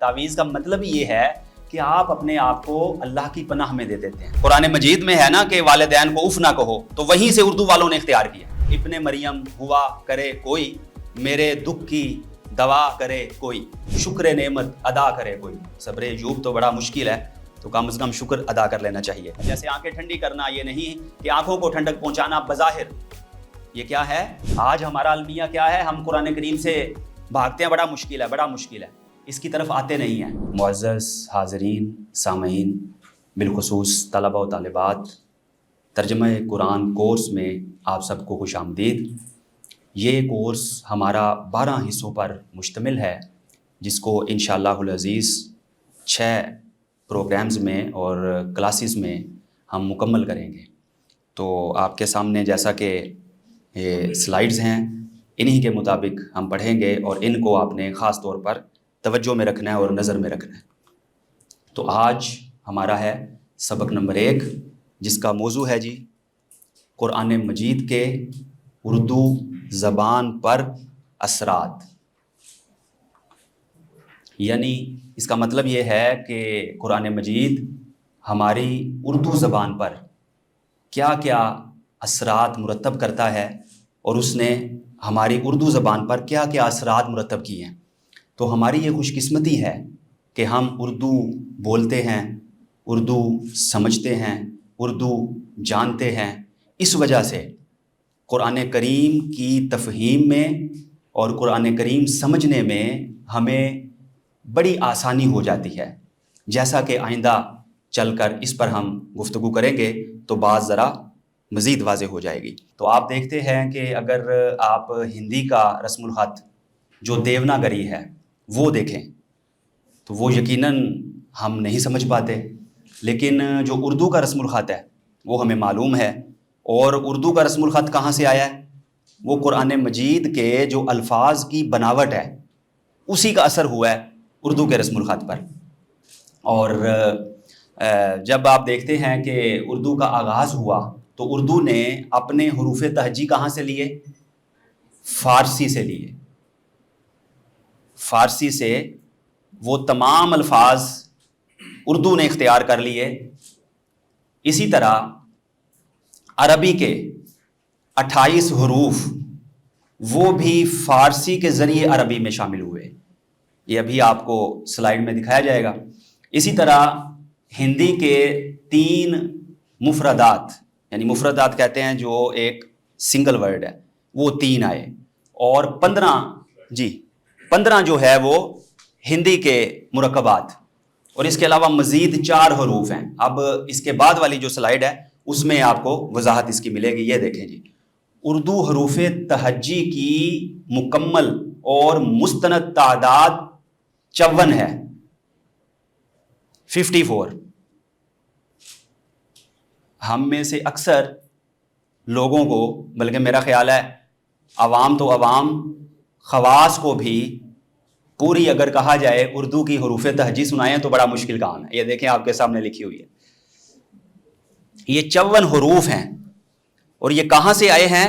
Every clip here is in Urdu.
تعویذ کا مطلب یہ ہے کہ آپ اپنے آپ کو اللہ کی پناہ میں دے دیتے ہیں۔ قرآن مجید میں ہے نا کہ والدین کو اف نہ کہو، تو وہیں سے اردو والوں نے اختیار کیا۔ ابن مریم ہوا کرے کوئی، میرے دکھ کی دوا کرے کوئی، شکر نعمت ادا کرے کوئی۔ صبر ایوب تو بڑا مشکل ہے، تو کم از کم شکر ادا کر لینا چاہیے۔ جیسے آنکھیں ٹھنڈی کرنا یہ نہیں کہ آنکھوں کو ٹھنڈک پہنچانا بظاہر، یہ کیا ہے؟ آج ہمارا المیہ کیا ہے؟ ہم قرآن کریم سے بھاگتے ہیں، بڑا مشکل ہے، بڑا مشکل ہے، اس کی طرف آتے نہیں ہیں۔ معزز حاضرین، سامعین، بالخصوص طلبہ و طالبات، ترجمہ قرآن کورس میں آپ سب کو خوش آمدید۔ یہ کورس ہمارا 12 حصوں پر مشتمل ہے، جس کو انشاءاللہ العزیز 6 پروگرامز میں اور کلاسز میں ہم مکمل کریں گے۔ تو آپ کے سامنے جیسا کہ یہ سلائیڈز ہیں، انہی کے مطابق ہم پڑھیں گے، اور ان کو آپ نے خاص طور پر توجہ میں رکھنا ہے اور نظر میں رکھنا ہے۔ تو آج ہمارا ہے سبق نمبر 1، جس کا موضوع ہے جی قرآن مجید کے اردو زبان پر اثرات۔ یعنی اس کا مطلب یہ ہے کہ قرآن مجید ہماری اردو زبان پر کیا کیا اثرات مرتب کرتا ہے، اور اس نے ہماری اردو زبان پر کیا کیا اثرات مرتب کیے ہیں۔ تو ہماری یہ خوش قسمتی ہے کہ ہم اردو بولتے ہیں، اردو سمجھتے ہیں، اردو جانتے ہیں۔ اس وجہ سے قرآن کریم کی تفہیم میں اور قرآن کریم سمجھنے میں ہمیں بڑی آسانی ہو جاتی ہے، جیسا کہ آئندہ چل کر اس پر ہم گفتگو کریں گے تو بات ذرا مزید واضح ہو جائے گی۔ تو آپ دیکھتے ہیں کہ اگر آپ ہندی کا رسم الخط جو دیوناگری ہے وہ دیکھیں تو وہ یقیناً ہم نہیں سمجھ پاتے، لیکن جو اردو کا رسم الخط ہے وہ ہمیں معلوم ہے۔ اور اردو کا رسم الخط کہاں سے آیا ہے؟ وہ قرآن مجید کے جو الفاظ کی بناوٹ ہے اسی کا اثر ہوا ہے اردو کے رسم الخط پر۔ اور جب آپ دیکھتے ہیں کہ اردو کا آغاز ہوا تو اردو نے اپنے حروف تہجی کہاں سے لیے؟ فارسی سے لیے۔ فارسی سے وہ تمام الفاظ اردو نے اختیار کر لیے۔ اسی طرح عربی کے 28 حروف وہ بھی فارسی کے ذریعے عربی میں شامل ہوئے، یہ ابھی آپ کو سلائیڈ میں دکھایا جائے گا۔ اسی طرح ہندی کے 3 مفردات، یعنی مفردات کہتے ہیں جو ایک سنگل ورڈ ہے، وہ 3 آئے، اور 15 جو ہے وہ ہندی کے مرکبات، اور اس کے علاوہ مزید 4 حروف ہیں۔ اب اس کے بعد والی جو سلائیڈ ہے اس میں آپ کو وضاحت اس کی ملے گی۔ یہ دیکھیں جی، اردو حروف تہجی کی مکمل اور مستند تعداد 54 ہے، 54۔ ہم میں سے اکثر لوگوں کو، بلکہ میرا خیال ہے عوام تو عوام، خواص کو بھی پوری اگر کہا جائے اردو کی حروف تہجی سنائیں تو بڑا مشکل کام ہے۔ یہ دیکھیں آپ کے سامنے لکھی ہوئی ہے، یہ 54 حروف ہیں، اور یہ کہاں سے آئے ہیں؟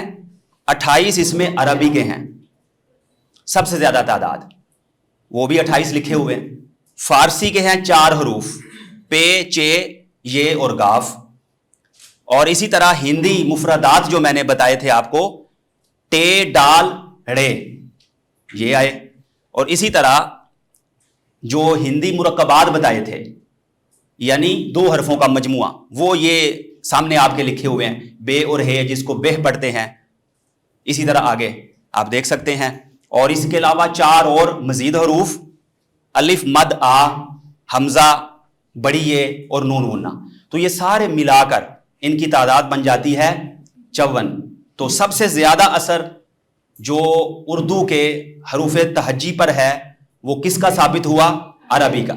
28 اس میں عربی کے ہیں، سب سے زیادہ تعداد، وہ بھی 28 لکھے ہوئے ہیں۔ فارسی کے ہیں 4 حروف، پے، چے، یہ اور گاف۔ اور اسی طرح ہندی مفردات جو میں نے بتائے تھے آپ کو، ٹے، ڈال، ڑے، یہ آئے۔ اور اسی طرح جو ہندی مرکبات بتائے تھے، یعنی 2 حرفوں کا مجموعہ، وہ یہ سامنے آپ کے لکھے ہوئے ہیں، بے اور ہے، جس کو بہ پڑھتے ہیں۔ اسی طرح آگے آپ دیکھ سکتے ہیں، اور اس کے علاوہ 4 اور مزید حروف، الف، مد، آ، حمزہ، بڑی یہ اور نون غنہ۔ تو یہ سارے ملا کر ان کی تعداد بن جاتی ہے 54۔ تو سب سے زیادہ اثر جو اردو کے حروف تہجی پر ہے وہ کس کا ثابت ہوا؟ عربی کا۔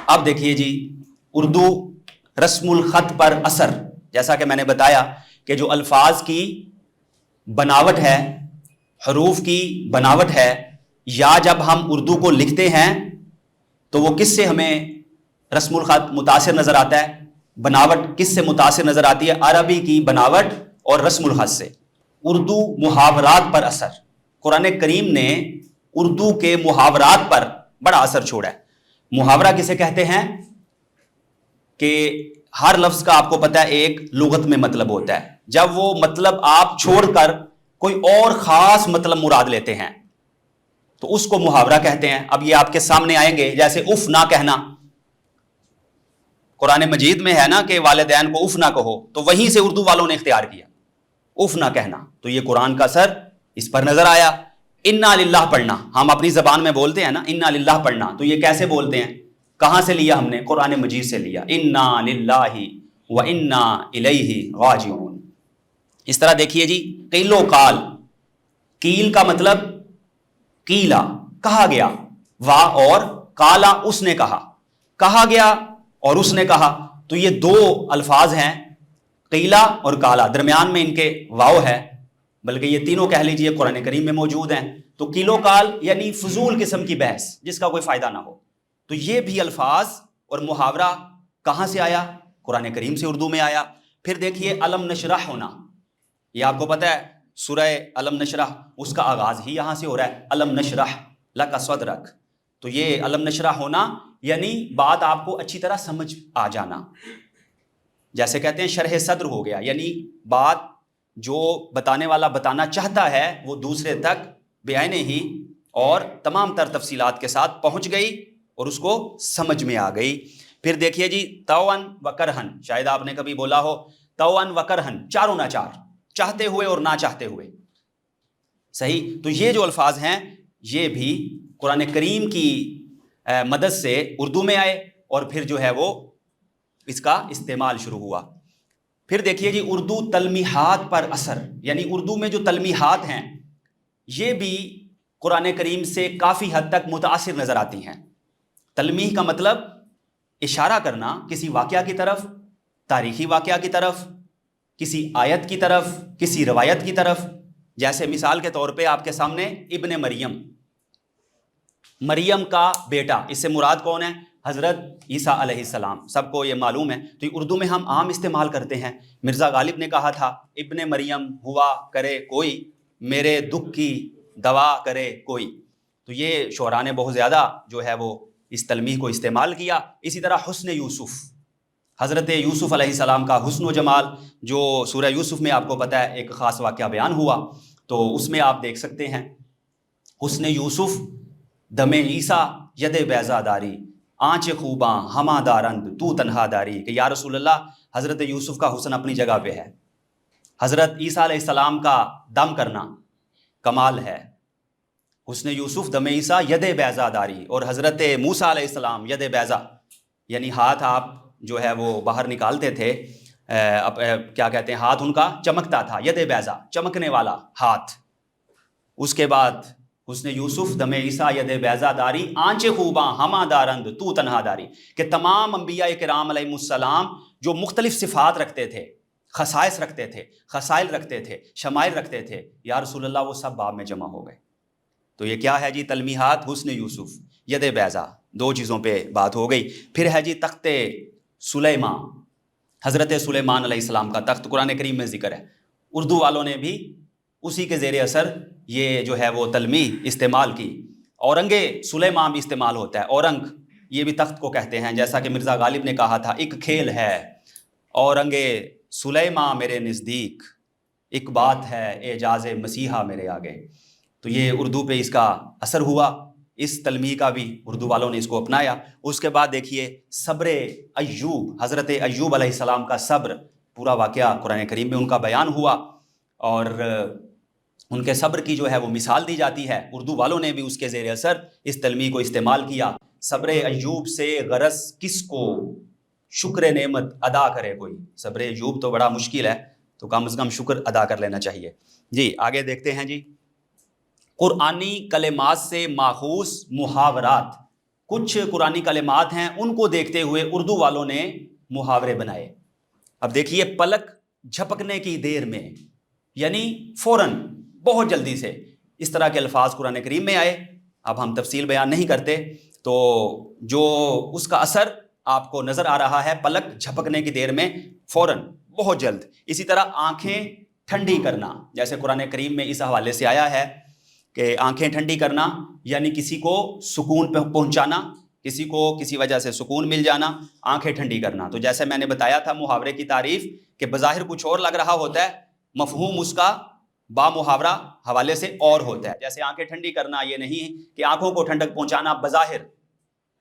اب دیکھیے جی، اردو رسم الخط پر اثر، جیسا کہ میں نے بتایا کہ جو الفاظ کی بناوٹ ہے، حروف کی بناوٹ ہے، یا جب ہم اردو کو لکھتے ہیں تو وہ کس سے ہمیں رسم الخط متاثر نظر آتا ہے؟ بناوٹ کس سے متاثر نظر آتی ہے؟ عربی کی بناوٹ اور رسم الخط سے۔ اردو محاورات پر اثر، قرآن کریم نے اردو کے محاورات پر بڑا اثر چھوڑا ہے۔ محاورہ کسے کہتے ہیں کہ ہر لفظ کا آپ کو پتا ہے ایک لغت میں مطلب ہوتا ہے، جب وہ مطلب آپ چھوڑ کر کوئی اور خاص مطلب مراد لیتے ہیں تو اس کو محاورہ کہتے ہیں۔ اب یہ آپ کے سامنے آئیں گے، جیسے اف نہ کہنا، قرآن مجید میں ہے نا کہ والدین کو اف نہ کہو، تو وہیں سے اردو والوں نے اختیار کیا اف نہ کہنا، تو یہ قرآن کا اثر اس پر نظر آیا۔ انا للہ پڑھنا، ہم اپنی زبان میں بولتے ہیں نا انا للہ پڑھنا، تو یہ کیسے بولتے ہیں؟ کہاں سے لیا ہم نے؟ قرآن مجید سے لیا، انا للہ و انا الیہ راجعون۔ اس طرح دیکھیے جی، قیل و قال، قیل کا مطلب قیلا کہا گیا، وا اور قالا اس نے کہا، کہا گیا اور اس نے کہا، تو یہ دو الفاظ ہیں قیلا اور قالا، درمیان میں ان کے واو ہے، بلکہ یہ تینوں کہہ لیجئے قرآن کریم میں موجود ہیں۔ تو قیل و قال یعنی فضول قسم کی بحث جس کا کوئی فائدہ نہ ہو، تو یہ بھی الفاظ اور محاورہ کہاں سے آیا؟ قرآن کریم سے اردو میں آیا۔ پھر دیکھیے علم نشرح ہونا، یہ آپ کو پتہ ہے سورہ علم نشرح اس کا آغاز ہی یہاں سے ہو رہا ہے، علم نشرح لک صدرک، تو یہ علم نشرح ہونا یعنی بات آپ کو اچھی طرح سمجھ آ جانا، جیسے کہتے ہیں شرح صدر ہو گیا، یعنی بات جو بتانے والا بتانا چاہتا ہے وہ دوسرے تک بیانے ہی اور تمام تر تفصیلات کے ساتھ پہنچ گئی اور اس کو سمجھ میں آ گئی۔ پھر دیکھیے جی طوعا و کرہن، شاید آپ نے کبھی بولا ہو طوعا و کرہن، چاروں نہ چار، چاہتے ہوئے اور نہ چاہتے ہوئے، صحیح؟ تو یہ جو الفاظ ہیں یہ بھی قرآن کریم کی مدد سے اردو میں آئے اور پھر جو ہے وہ اس کا استعمال شروع ہوا۔ پھر دیکھیے جی اردو تلمیحات پر اثر، یعنی اردو میں جو تلمیحات ہیں یہ بھی قرآن کریم سے کافی حد تک متاثر نظر آتی ہیں۔ تلمیح کا مطلب اشارہ کرنا کسی واقعہ کی طرف، تاریخی واقعہ کی طرف، کسی آیت کی طرف، کسی روایت کی طرف، جیسے مثال کے طور پہ آپ کے سامنے ابن مریم، مریم کا بیٹا، اس سے مراد کون ہے؟ حضرت عیسیٰ علیہ السلام، سب کو یہ معلوم ہے، تو یہ اردو میں ہم عام استعمال کرتے ہیں۔ مرزا غالب نے کہا تھا ابن مریم ہوا کرے کوئی، میرے دکھ کی دوا کرے کوئی، تو یہ شعراء نے بہت زیادہ جو ہے وہ اس تلمیح کو استعمال کیا۔ اسی طرح حسن یوسف، حضرت یوسف علیہ السلام کا حسن و جمال، جو سورہ یوسف میں آپ کو پتہ ہے ایک خاص واقعہ بیان ہوا، تو اس میں آپ دیکھ سکتے ہیں حسن یوسف دم عیسیٰ ید بیضا داری، آنچ خوباں ہما دارند تو تنہا داری، کہ یا رسول اللہ حضرت یوسف کا حسن اپنی جگہ پہ ہے، حضرت عیسیٰ علیہ السلام کا دم کرنا کمال ہے، حسن یوسف دم عیسیٰ ید بیضا داری، اور حضرت موسیٰ علیہ السلام ید بیضا یعنی ہاتھ آپ جو ہے وہ باہر نکالتے تھے، کیا کہتے ہیں، ہاتھ ان کا چمکتا تھا، ید بیضا چمکنے والا ہاتھ۔ اس کے بعد حسن یوسف دم عیسیٰ ید بیضا داری، آنچ خوباں ہما دارند تو تنہا داری، کہ تمام انبیاء کرام علیہ السلام جو مختلف صفات رکھتے تھے، خصائص رکھتے تھے، خصائل رکھتے تھے، شمائل رکھتے تھے، یا رسول اللہ وہ سب باب میں جمع ہو گئے۔ تو یہ کیا ہے جی؟ تلمیحات حسن یوسف ید بیضا، دو چیزوں پہ بات ہو گئی۔ پھر ہے جی تخت سلیمان، حضرت سلیمان علیہ السلام کا تخت قرآن کریم میں ذکر ہے، اردو والوں نے بھی اسی کے زیر اثر یہ جو ہے وہ تلمیح استعمال کی۔ اورنگ سلیمان بھی استعمال ہوتا ہے، اورنگ یہ بھی تخت کو کہتے ہیں، جیسا کہ مرزا غالب نے کہا تھا ایک کھیل ہے اورنگ سلیمان میرے نزدیک، ایک بات ہے اعجاز مسیحا میرے آگے۔ تو یہ اردو پہ اس کا اثر ہوا، اس تلمیح کا بھی اردو والوں نے اس کو اپنایا۔ اس کے بعد دیکھیے صبر ایوب، حضرت ایوب علیہ السلام کا صبر، پورا واقعہ قرآن کریم میں ان کا بیان ہوا اور ان کے صبر کی جو ہے وہ مثال دی جاتی ہے۔ اردو والوں نے بھی اس کے زیر اثر اس تلمیح کو استعمال کیا۔ صبر ایوب سے غرض کس کو شکر نعمت ادا کرے کوئی، صبر ایوب تو بڑا مشکل ہے، تو کم از کم شکر ادا کر لینا چاہیے۔ جی آگے دیکھتے ہیں جی، قرآنی کلمات سے ماخوذ محاورات، کچھ قرآنی کلمات ہیں ان کو دیکھتے ہوئے اردو والوں نے محاورے بنائے۔ اب دیکھیے پلک جھپکنے کی دیر میں، یعنی فوراً، بہت جلدی سے، اس طرح کے الفاظ قرآن کریم میں آئے۔ اب ہم تفصیل بیان نہیں کرتے، تو جو اس کا اثر آپ کو نظر آ رہا ہے پلک جھپکنے کی دیر میں، فوراً، بہت جلد۔ اسی طرح آنکھیں ٹھنڈی کرنا، جیسے قرآن کریم میں اس حوالے سے آیا ہے کہ آنکھیں ٹھنڈی کرنا یعنی کسی کو سکون پہنچانا، کسی کو کسی وجہ سے سکون مل جانا، آنکھیں ٹھنڈی کرنا۔ تو جیسے میں نے بتایا تھا محاورے کی تعریف کہ بظاہر کچھ اور لگ رہا ہوتا ہے، مفہوم اس کا با محاورہ حوالے سے اور ہوتا ہے۔ جیسے آنکھیں ٹھنڈی کرنا یہ نہیں کہ آنکھوں کو ٹھنڈک پہنچانا بظاہر،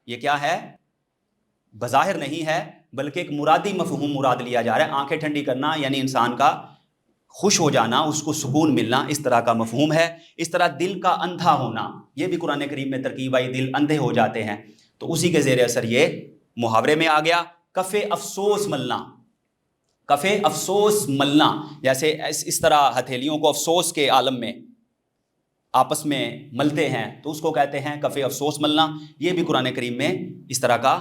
یہ کیا ہے؟ بظاہر نہیں ہے، بلکہ ایک مرادی مفہوم مراد لیا جا رہا ہے۔ آنکھیں ٹھنڈی کرنا یعنی انسان کا خوش ہو جانا، اس کو سکون ملنا، اس طرح کا مفہوم ہے۔ اس طرح دل کا اندھا ہونا، یہ بھی قرآن کریم میں ترکیب آئی، دل اندھے ہو جاتے ہیں، تو اسی کے زیر اثر یہ محاورے میں آ گیا۔ کف افسوس ملنا، کف افسوس ملنا، جیسے اس طرح ہتھیلیوں کو افسوس کے عالم میں آپس میں ملتے ہیں تو اس کو کہتے ہیں کف افسوس ملنا۔ یہ بھی قرآن کریم میں اس طرح کا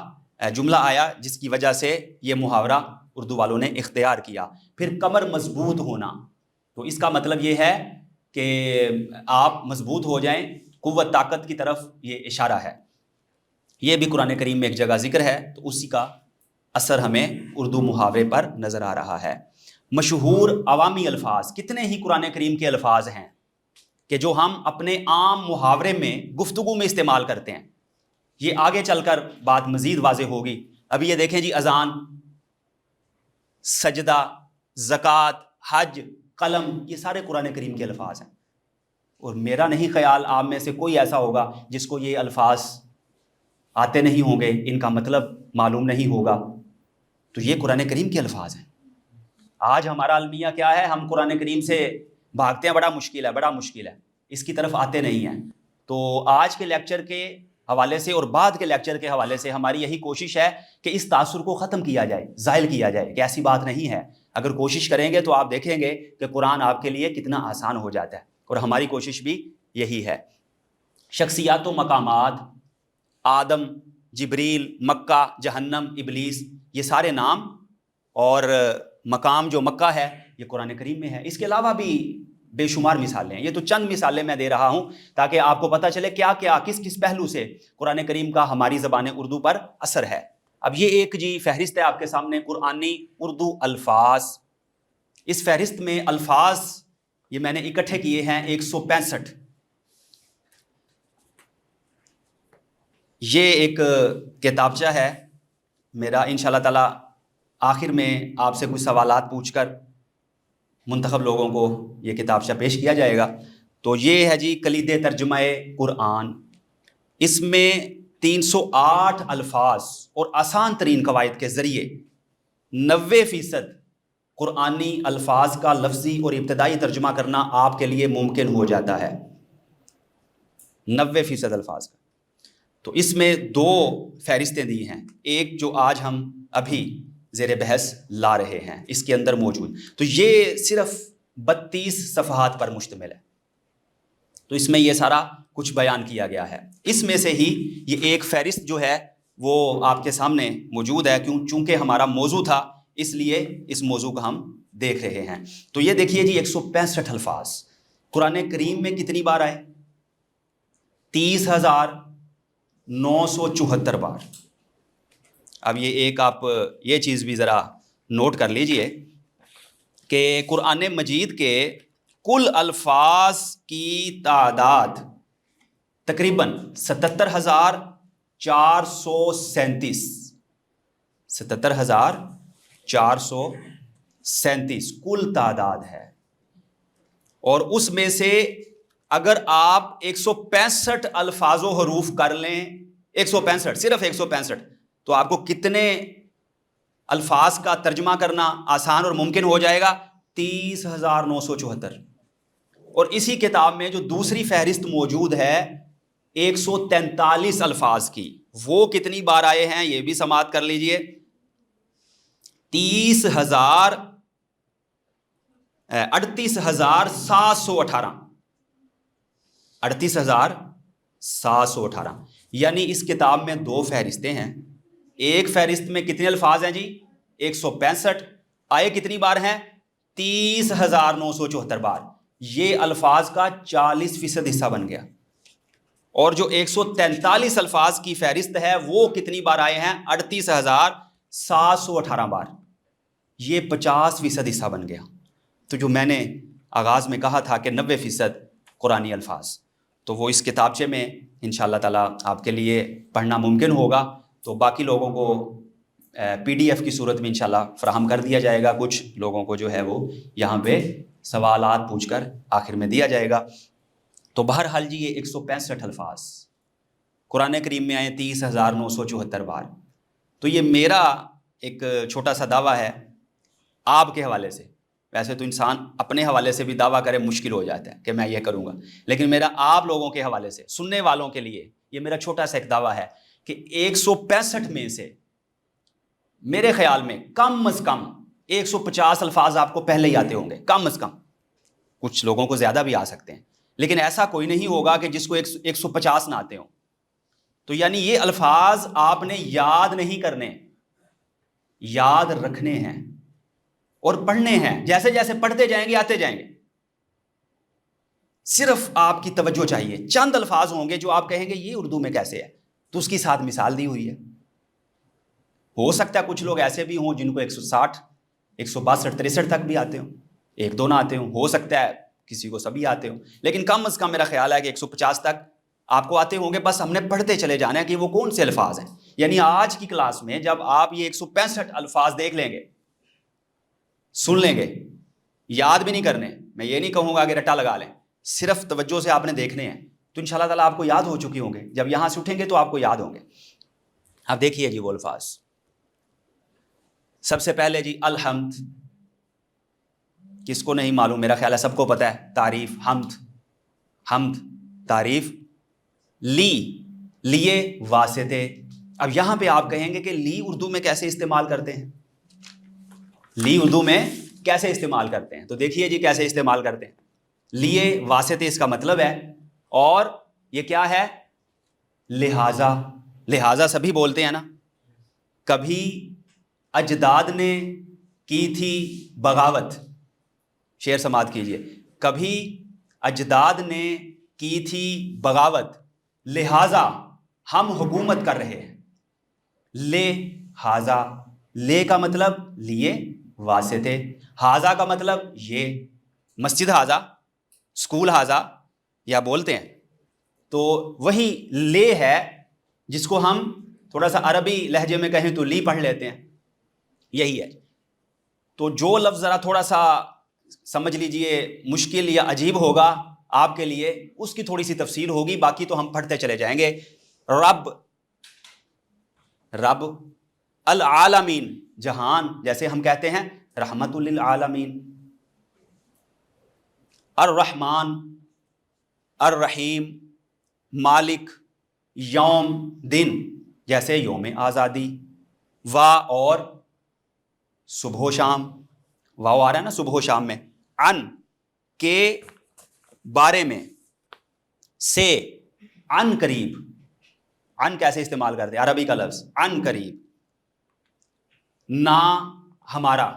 جملہ آیا جس کی وجہ سے یہ محاورہ اردو والوں نے اختیار کیا۔ پھر کمر مضبوط ہونا، تو اس کا مطلب یہ ہے کہ آپ مضبوط ہو جائیں، قوت طاقت کی طرف یہ اشارہ ہے۔ یہ بھی قرآن کریم میں ایک جگہ ذکر ہے، تو اسی کا اثر ہمیں اردو محاورے پر نظر آ رہا ہے۔ مشہور عوامی الفاظ، کتنے ہی قرآن کریم کے الفاظ ہیں کہ جو ہم اپنے عام محاورے میں گفتگو میں استعمال کرتے ہیں۔ یہ آگے چل کر بات مزید واضح ہوگی۔ ابھی یہ دیکھیں جی، اذان، سجدہ، زکوٰۃ، حج، قلم، یہ سارے قرآن کریم کے الفاظ ہیں، اور میرا نہیں خیال آپ میں سے کوئی ایسا ہوگا جس کو یہ الفاظ آتے نہیں ہوں گے، ان کا مطلب معلوم نہیں ہوگا۔ تو یہ قرآن کریم کے الفاظ ہیں۔ آج ہمارا المیہ کیا ہے؟ ہم قرآن کریم سے بھاگتے ہیں، بڑا مشکل ہے، بڑا مشکل ہے، اس کی طرف آتے نہیں ہیں۔ تو آج کے لیکچر کے حوالے سے اور بعد کے لیکچر کے حوالے سے ہماری یہی کوشش ہے کہ اس تاثر کو ختم کیا جائے، زائل کیا جائے کہ ایسی بات نہیں ہے۔ اگر کوشش کریں گے تو آپ دیکھیں گے کہ قرآن آپ کے لیے کتنا آسان ہو جاتا ہے، اور ہماری کوشش بھی یہی ہے۔ شخصیات و مقامات، آدم، جبریل، مکہ، جہنم، ابلیس، یہ سارے نام اور مقام جو مکہ ہے یہ قرآن کریم میں ہے۔ اس کے علاوہ بھی بے شمار مثالیں ہیں، یہ تو چند مثالیں میں دے رہا ہوں تاکہ آپ کو پتہ چلے کیا کیا کس کس پہلو سے قرآن کریم کا ہماری زبان اردو پر اثر ہے۔ اب یہ ایک جی فہرست ہے آپ کے سامنے، قرآنی اردو الفاظ۔ اس فہرست میں الفاظ یہ میں نے اکٹھے کیے ہیں 165۔ یہ ایک کتابچہ ہے میرا، انشاءاللہ تعالی آخر میں آپ سے کچھ سوالات پوچھ کر منتخب لوگوں کو یہ کتابچہ پیش کیا جائے گا۔ تو یہ ہے جی کلید ترجمہ قرآن۔ اس میں 308 الفاظ اور آسان ترین قواعد کے ذریعے 90% قرآنی الفاظ کا لفظی اور ابتدائی ترجمہ کرنا آپ کے لیے ممکن ہو جاتا ہے، 90% الفاظ کا۔ تو اس میں 2 فہرستیں دی ہیں، ایک جو آج ہم ابھی زیر بحث لا رہے ہیں اس کے اندر موجود، تو یہ صرف 32 صفحات پر مشتمل ہے۔ تو اس میں یہ سارا کچھ بیان کیا گیا ہے۔ اس میں سے ہی یہ ایک فہرست جو ہے وہ آپ کے سامنے موجود ہے، چونکہ ہمارا موضوع تھا اس لیے اس موضوع کو ہم دیکھ رہے ہیں۔ تو یہ دیکھیے جی 165 الفاظ قرآن کریم میں کتنی بار آئے؟ 30,974 بار۔ اب یہ ایک آپ یہ چیز بھی ذرا نوٹ کر لیجئے کہ قرآن مجید کے کل الفاظ کی تعداد تقریباً 77,437 77,437 کل تعداد ہے، اور اس میں سے اگر آپ 165 الفاظ و حروف کر لیں، 165 صرف 165، تو آپ کو کتنے الفاظ کا ترجمہ کرنا آسان اور ممکن ہو جائے گا؟ 30,974۔ اور اسی کتاب میں جو دوسری فہرست موجود ہے 143 الفاظ کی، وہ کتنی بار آئے ہیں یہ بھی سماعت کر لیجئے۔ 38,718، 38,718۔ یعنی اس کتاب میں 2 فہرستیں ہیں، ایک فہرست میں کتنے الفاظ ہیں جی؟ 165، آئے کتنی بار ہیں؟ 30,974 بار۔ یہ الفاظ کا 40% حصہ بن گیا۔ اور جو 143 الفاظ کی فہرست ہے وہ کتنی بار آئے ہیں؟ 38,718 بار، یہ 50% حصہ بن گیا۔ تو جو میں نے آغاز میں کہا تھا کہ 90% قرآنی الفاظ، تو وہ اس کتابچے میں انشاءاللہ تعالیٰ آپ کے لیے پڑھنا ممکن ہوگا، تو باقی لوگوں کو PDF کی صورت میں انشاءاللہ فراہم کر دیا جائے گا، کچھ لوگوں کو جو ہے وہ یہاں پہ سوالات پوچھ کر آخر میں دیا جائے گا۔ تو بہرحال جی یہ 165 الفاظ قرآن کریم میں آئے 30,974 بار۔ تو یہ میرا ایک چھوٹا سا دعویٰ ہے آپ کے حوالے سے، ویسے تو انسان اپنے حوالے سے بھی دعویٰ کرے مشکل ہو جاتا ہے کہ میں یہ کروں گا، لیکن میرا آپ لوگوں کے حوالے سے، سننے والوں کے لیے یہ میرا چھوٹا سا ایک دعویٰ ہے کہ 165 میں سے میرے خیال میں کم از کم 150 الفاظ آپ کو پہلے ہی آتے ہوں گے، کم از کم، کچھ لوگوں کو زیادہ بھی آ سکتے ہیں، لیکن ایسا کوئی نہیں ہوگا کہ جس کو 150 نہ آتے ہوں۔ تو یعنی یہ الفاظ آپ نے یاد نہیں کرنے، یاد رکھنے ہیں اور پڑھنے ہیں، جیسے جیسے پڑھتے جائیں گے آتے جائیں گے۔ صرف آپ کی توجہ چاہیے، چند الفاظ ہوں گے جو آپ کہیں گے یہ اردو میں کیسے ہے، تو اس کی ساتھ مثال دی ہوئی ہے۔ ہو سکتا ہے کچھ لوگ ایسے بھی ہوں جن کو 160 162 63 تک بھی آتے ہوں، ایک دو نہ آتے ہوں، ہو سکتا ہے کسی کو سبھی آتے ہوں، لیکن کم از کم میرا خیال ہے کہ 150 تک آپ کو آتے ہوں گے۔ بس ہم نے پڑھتے چلے جانا ہے کہ وہ کون سے الفاظ ہیں۔ یعنی آج کی کلاس میں جب آپ یہ 165 الفاظ دیکھ لیں گے، سن لیں گے، یاد بھی نہیں کرنے، میں یہ نہیں کہوں گا کہ رٹا لگا لیں، صرف توجہ سے آپ نے دیکھنے ہیں، تو انشاءاللہ تعالیٰ آپ کو یاد ہو چکی ہوں گے۔ جب یہاں سے اٹھیں گے تو آپ کو یاد ہوں گے۔ اب دیکھیے جی وہ الفاظ، سب سے پہلے جی الحمد، کس کو نہیں معلوم، میرا خیال ہے سب کو پتہ ہے، تعریف، حمد، حمد تعریف، لیے واسطے۔ اب یہاں پہ آپ کہیں گے کہ لی اردو میں کیسے استعمال کرتے ہیں، لی اردو میں کیسے استعمال کرتے ہیں، تو دیکھیے جی کیسے استعمال کرتے ہیں۔ لیے واسطے اس کا مطلب ہے، اور یہ کیا ہے، لہٰذا، لہٰذا سبھی بولتے ہیں نا، کبھی اجداد نے کی تھی بغاوت، شعر سماعت کیجئے، کبھی اجداد نے کی تھی بغاوت، لہٰذا ہم حکومت کر رہے ہیں۔ لہٰذا، لے کا مطلب لیے واسطے، ہاذا کا مطلب یہ، مسجد ہاذا، اسکول ہاذا یا بولتے ہیں، تو وہی لے ہے جس کو ہم تھوڑا سا عربی لہجے میں کہیں تو لی پڑھ لیتے ہیں، یہی ہے۔ تو جو لفظ ذرا تھوڑا سا سمجھ لیجئے مشکل یا عجیب ہوگا آپ کے لیے، اس کی تھوڑی سی تفصیل ہوگی، باقی تو ہم پڑھتے چلے جائیں گے۔ رب، رب، العالمین، جہان، جیسے ہم کہتے ہیں رحمت للعالمین، الرحمن، الرحیم، مالک، یوم، دن، جیسے یوم آزادی، اور صبح و شام، واو آ رہا ہے نا صبح و شام میں، ان کے بارے میں، سے، ان قریب، ان کیسے استعمال کرتے ہیں، عربی کا لفظ ان قریب، نہ ہمارا،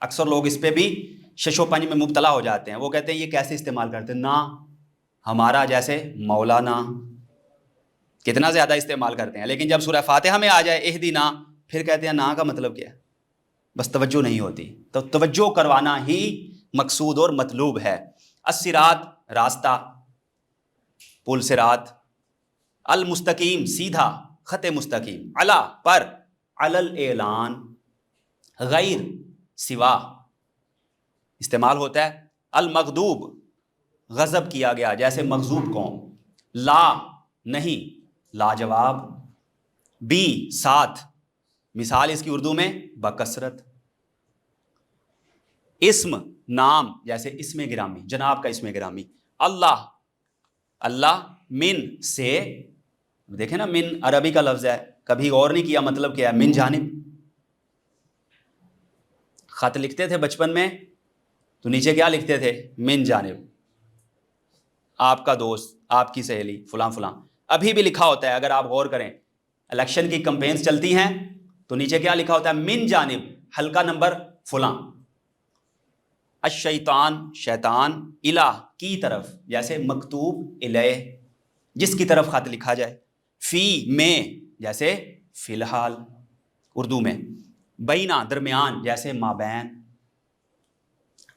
اکثر لوگ اس پہ بھی شش و پنج میں مبتلا ہو جاتے ہیں، وہ کہتے ہیں یہ کیسے استعمال کرتے ہیں، نہ ہمارا، جیسے مولانا، کتنا زیادہ استعمال کرتے ہیں، لیکن جب سورہ فاتحہ میں آ جائے اہدنا، پھر کہتے ہیں نا کا مطلب کیا ہے، بس توجہ نہیں ہوتی، تو توجہ کروانا ہی مقصود اور مطلوب ہے۔ الصراط، راستہ، پل صراط، المستقیم، سیدھا، خط مستقیم، علی، پر، علی الاعلان، غیر، سوا، استعمال ہوتا ہے۔ المغضوب، غضب کیا گیا، جیسے مغضوب قوم۔ لا، نہیں، لاجواب۔ بی، ساتھ، مثال اس کی اردو میں بکثرت۔ اسم، نام، جیسے اسم گرامی، جناب کا اسم گرامی۔ اللہ، اللہ، من، سے، دیکھیں نا من عربی کا لفظ ہے، کبھی غور نہیں کیا مطلب کیا ہے، من جانب۔ خط لکھتے تھے بچپن میں تو نیچے کیا لکھتے تھے، من جانب، آپ کا دوست، آپ کی سہیلی، فلاں فلاں۔ ابھی بھی لکھا ہوتا ہے، اگر آپ غور کریں، الیکشن کی کمپینز چلتی ہیں تو نیچے کیا لکھا ہوتا ہے، من جانب، حلقہ نمبر فلاں۔ الشیطان، شیطان، الہ، کی طرف، جیسے مکتوب الیہ، جس کی طرف خط لکھا جائے۔ فی، میں، جیسے فی الحال اردو میں۔ بینا، درمیان، جیسے مابین۔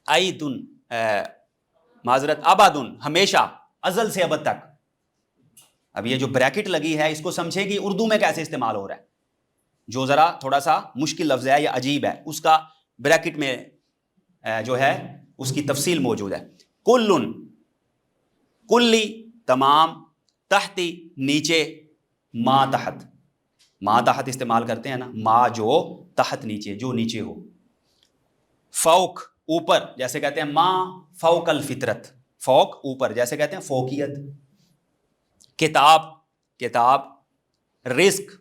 ایدن، معذرت، ابدن، ہمیشہ، ازل سے ابد تک، اب یہ جو بریکٹ لگی ہے اس کو سمجھے کہ اردو میں کیسے استعمال ہو رہا ہے، جو ذرا تھوڑا سا مشکل لفظ ہے یا عجیب ہے اس کا بریکٹ میں جو ہے اس کی تفصیل موجود ہے. کلن، کلی تمام، تحتی نیچے، ما تحت، ما تحت استعمال کرتے ہیں نا، ما جو تحت نیچے، جو نیچے ہو. فوق اوپر، جیسے کہتے ہیں ما فوق الفطرت، فوق اوپر، جیسے کہتے ہیں فوقیت. کتاب، کتاب. رزق،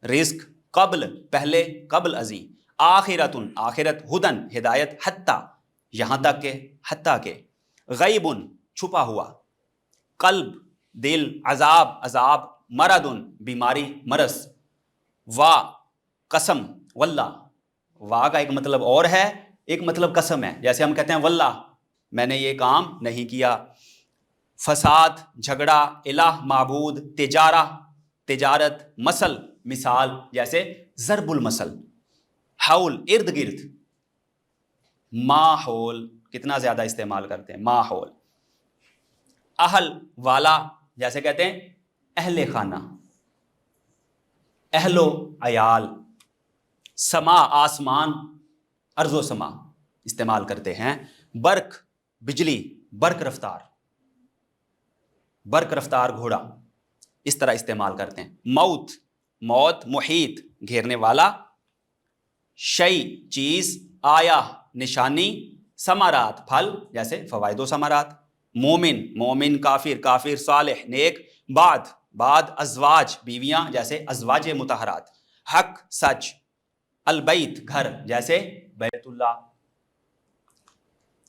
رزق. قبل پہلے، قبل ازیں. آخرتن، آخرت. ہدن ہدایت. حتی یہاں تک کہ، حتیٰ کہ. غیبن چھپا ہوا. قلب دل. عذاب عذاب. مردن بیماری مرض. وا قسم. واللہ، وا کا ایک مطلب اور ہے، ایک مطلب قسم ہے. جیسے ہم کہتے ہیں واللہ میں نے یہ کام نہیں کیا. فساد جھگڑا. الہ معبود. تجارہ تجارت. مثل مثال، جیسے ضرب المثل. حول ارد گرد. ماحول کتنا زیادہ استعمال کرتے ہیں، ماحول. اہل والا، جیسے کہتے ہیں اہل خانہ، اہل و عیال. سما آسمان، ارض و سما استعمال کرتے ہیں. برق بجلی، برق رفتار، برق رفتار گھوڑا، اس طرح استعمال کرتے ہیں. موت موت. محیط گھیرنے والا. شیء چیز. آیا نشانی. ثمرات پھل، جیسے فوائد و ثمرات. مومن مومن. کافر کافر. صالح نیک. بعد بعد. ازواج بیویاں، جیسے ازواج مطہرات. حق سچ. البیت گھر، جیسے بیت اللہ.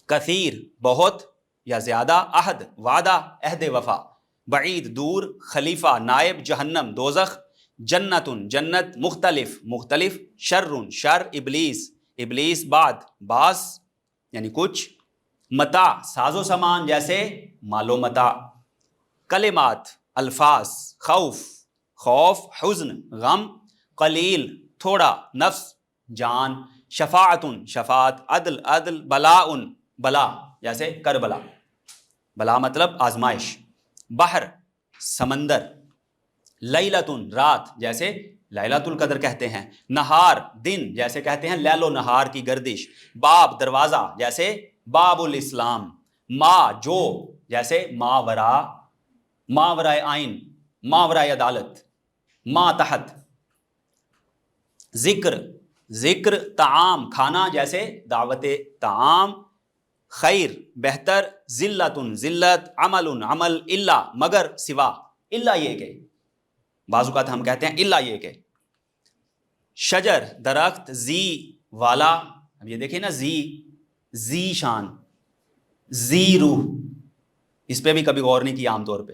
کثیر بہت یا زیادہ. عہد وعدہ، عہد وفا. بعید دور. خلیفہ نائب. جہنم دوزخ. جنتن جنت. مختلف مختلف. شرن شر. ابلیس ابلیس. بعد بعض یعنی کچھ. متاع ساز و سامان، جیسے مال و متاع. کلمات الفاظ. خوف خوف. حزن غم. قلیل تھوڑا. نفس جان. شفاعتن شفاعت. عدل عدل. بلاء بلا، جیسے کربلا. بلا مطلب آزمائش. بحر سمندر. لیلتن رات، جیسے لیلۃ القدر کہتے ہیں. نہار دن، جیسے کہتے ہیں لیل و نہار کی گردش. باب دروازہ، جیسے باب الاسلام. ما جو، جیسے ماورا، ماورائے آئین، ماورائے عدالت. ما تحت. ذکر ذکر. طعام کھانا، جیسے دعوت طعام. خیر بہتر. ذلتن ذلت. عمل عمل. الا مگر. سوا الا یہ کہ، بعض اوقات ہم کہتے ہیں الا یہ کہ. شجر درخت. زی والا. اب یہ دیکھیں نا، زی زی شان، زی روح، اس پہ بھی کبھی غور نہیں کیا عام طور پہ.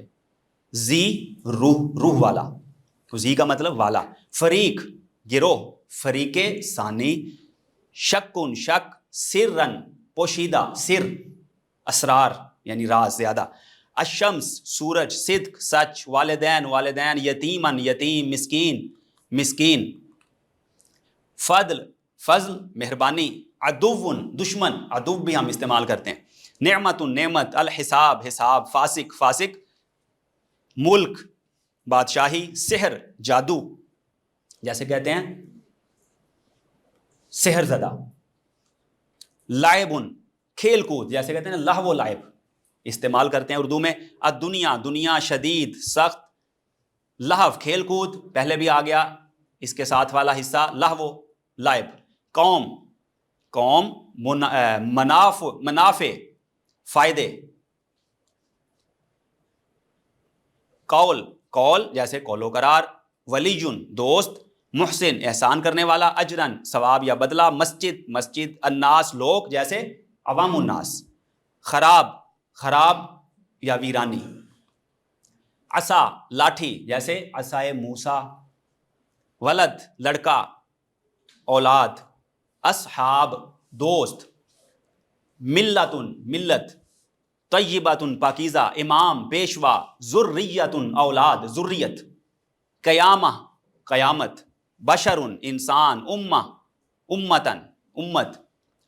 زی روح، روح والا. زی کا مطلب والا. فریق گروہ. فریق ثانی. شکن شک. سرن پوشیدہ. سر اسرار یعنی راز زیادہ. الشمس سورج. صدق سچ. والدین والدین. یتیمن یتیم. مسکین مسکین. فضل فضل مہربانی. عدو دشمن. عدو بھی ہم استعمال کرتے ہیں. نعمت نعمت. الحساب حساب. فاسق فاسق. ملک بادشاہی. سحر جادو، جیسے کہتے ہیں سحر زدہ. لائبن کھیل کود، جیسے کہتے ہیں لہو و لائب استعمال کرتے ہیں اردو میں. الدنیا دنیا. شدید سخت. لہو کھیل کود، پہلے بھی آ گیا اس کے ساتھ والا حصہ لہو لائب. قوم قوم. منافع فائدے. قول قول، جیسے قول و قرار. ولیجن دوست. محسن احسان کرنے والا. اجرن ثواب یا بدلہ. مسجد مسجد. الناس لوگ، جیسے عوام الناس. خراب خراب یا ویرانی. عصا لاٹھی، جیسے عصائے موسیٰ. ولد لڑکا. اولاد. اصحاب دوست. ملتن ملت. طیبتن پاکیزہ. امام پیشوا. ذریتن اولاد ذریت. قیامہ قیامت. بشرن انسان. امہ امتن امت.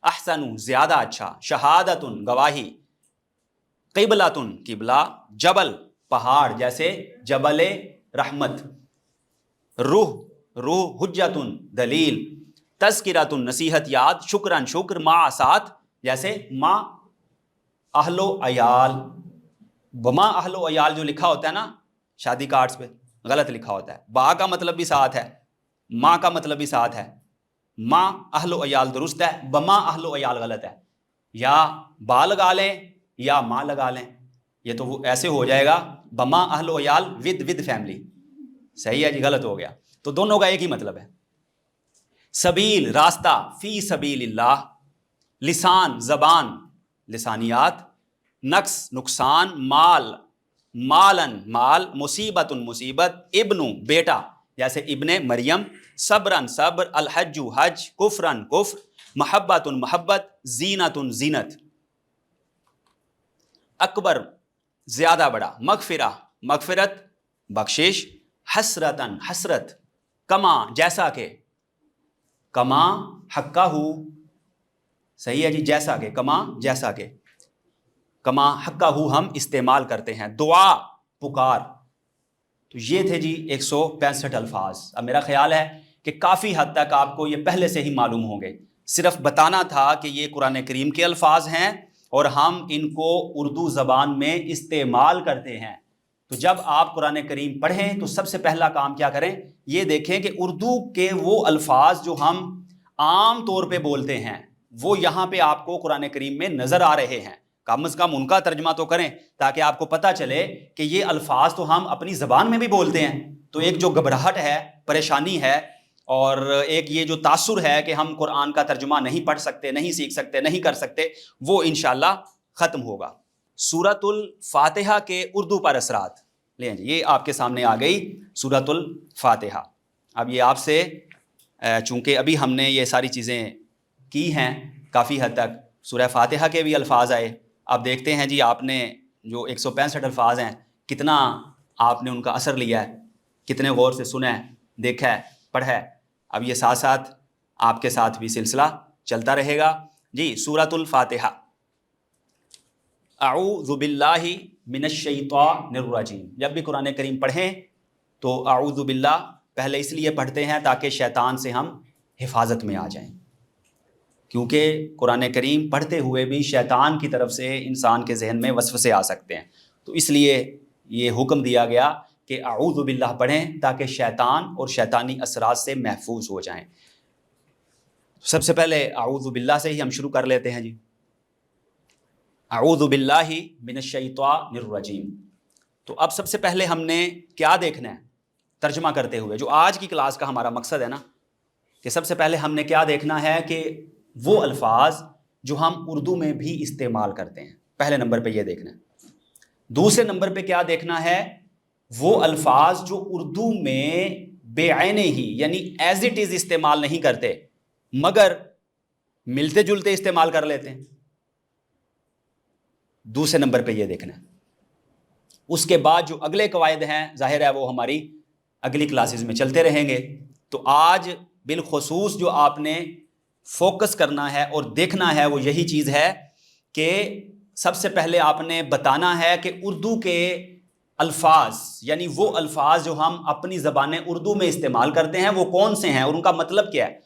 احسن زیادہ اچھا. شہادتن گواہی. قبلتن قبلہ. جبل پہاڑ جیسے جبل رحمت، روح روح حجتن دلیل، تذکرتن نصیحت یاد، شکرن شکر، ما ساتھ جیسے ما اہل و عیال، وما اہل و عیال جو لکھا ہوتا ہے نا شادی کارڈز پہ غلط لکھا ہوتا ہے، با کا مطلب بھی ساتھ ہے، ماں کا مطلب بھی ساتھ ہے، ماں اہل و عیال درست ہے، بما اہل و عیال غلط ہے، یا با لگا لیں یا ماں لگا لیں، یہ تو وہ ایسے ہو جائے گا بما اہل و عیال ود فیملی، صحیح ہے جی، غلط ہو گیا، تو دونوں کا ایک ہی مطلب ہے۔ سبیل راستہ، فی سبیل اللہ، لسان زبان لسانیات، نقص نقصان، مال مالن مال، مصیبت مصیبت، ابن بیٹا جیسے ابن مریم، صبرن صبر، الحج حج، کفرن کفر، محبت محبت، زینت زینت، اکبر زیادہ بڑا، مغفرہ مغفرت بخشش، حسرتن حسرت، کما جیسا کہ، کما حقہ ہو، صحیح ہے جی، جیسا کہ، کما جیسا کہ، کما حقہ ہو ہم استعمال کرتے ہیں، دعا پکار۔ تو یہ تھے جی 165 الفاظ۔ اب میرا خیال ہے کہ کافی حد تک آپ کو یہ پہلے سے ہی معلوم ہوں گے، صرف بتانا تھا کہ یہ قرآن کریم کے الفاظ ہیں اور ہم ان کو اردو زبان میں استعمال کرتے ہیں۔ تو جب آپ قرآن کریم پڑھیں تو سب سے پہلا کام کیا کریں، یہ دیکھیں کہ اردو کے وہ الفاظ جو ہم عام طور پہ بولتے ہیں وہ یہاں پہ آپ کو قرآن کریم میں نظر آ رہے ہیں، کم از کم ان کا ترجمہ تو کریں تاکہ آپ کو پتہ چلے کہ یہ الفاظ تو ہم اپنی زبان میں بھی بولتے ہیں۔ تو ایک جو گھبراہٹ ہے، پریشانی ہے، اور ایک یہ جو تاثر ہے کہ ہم قرآن کا ترجمہ نہیں پڑھ سکتے، نہیں سیکھ سکتے، نہیں کر سکتے، وہ انشاءاللہ ختم ہوگا۔ سورۃ الفاتحہ کے اردو پر اثرات لیں جی، یہ آپ کے سامنے آ گئی سورۃ الفاتحہ۔ اب یہ آپ سے چونکہ ابھی ہم نے یہ ساری چیزیں کی ہیں کافی حد تک، سورہ فاتحہ کے بھی الفاظ آئے، آپ دیکھتے ہیں جی آپ نے جو 165 الفاظ ہیں کتنا آپ نے ان کا اثر لیا ہے، کتنے غور سے سنا ہے، دیکھا ہے، پڑھا ہے۔ اب یہ ساتھ ساتھ آپ کے ساتھ بھی سلسلہ چلتا رہے گا جی۔ سورۃ الفاتحہ، اعوذ باللہ من الشیطان الرجیم، جب بھی قرآن کریم پڑھیں تو اعوذ باللہ پہلے اس لیے پڑھتے ہیں تاکہ شیطان سے ہم حفاظت میں آ جائیں، کیونکہ قرآن کریم پڑھتے ہوئے بھی شیطان کی طرف سے انسان کے ذہن میں وسوسے آ سکتے ہیں، تو اس لیے یہ حکم دیا گیا کہ اعوذ باللہ پڑھیں تاکہ شیطان اور شیطانی اثرات سے محفوظ ہو جائیں۔ سب سے پہلے اعوذ باللہ سے ہی ہم شروع کر لیتے ہیں جی۔ اعوذ باللہ من الشیطان الرجیم، تو اب سب سے پہلے ہم نے کیا دیکھنا ہے ترجمہ کرتے ہوئے، جو آج کی کلاس کا ہمارا مقصد ہے نا، کہ سب سے پہلے ہم نے کیا دیکھنا ہے کہ وہ الفاظ جو ہم اردو میں بھی استعمال کرتے ہیں، پہلے نمبر پہ یہ دیکھنا ہے۔ دوسرے نمبر پہ کیا دیکھنا ہے، وہ الفاظ جو اردو میں بے عینے ہی یعنی ایز اٹ از استعمال نہیں کرتے مگر ملتے جلتے استعمال کر لیتے ہیں، دوسرے نمبر پہ یہ دیکھنا ہے۔ اس کے بعد جو اگلے قواعد ہیں ظاہر ہے وہ ہماری اگلی کلاسز میں چلتے رہیں گے، تو آج بالخصوص جو آپ نے فوکس کرنا ہے اور دیکھنا ہے وہ یہی چیز ہے کہ سب سے پہلے آپ نے بتانا ہے کہ اردو کے الفاظ یعنی وہ الفاظ جو ہم اپنی زبان اردو میں استعمال کرتے ہیں وہ کون سے ہیں اور ان کا مطلب کیا ہے،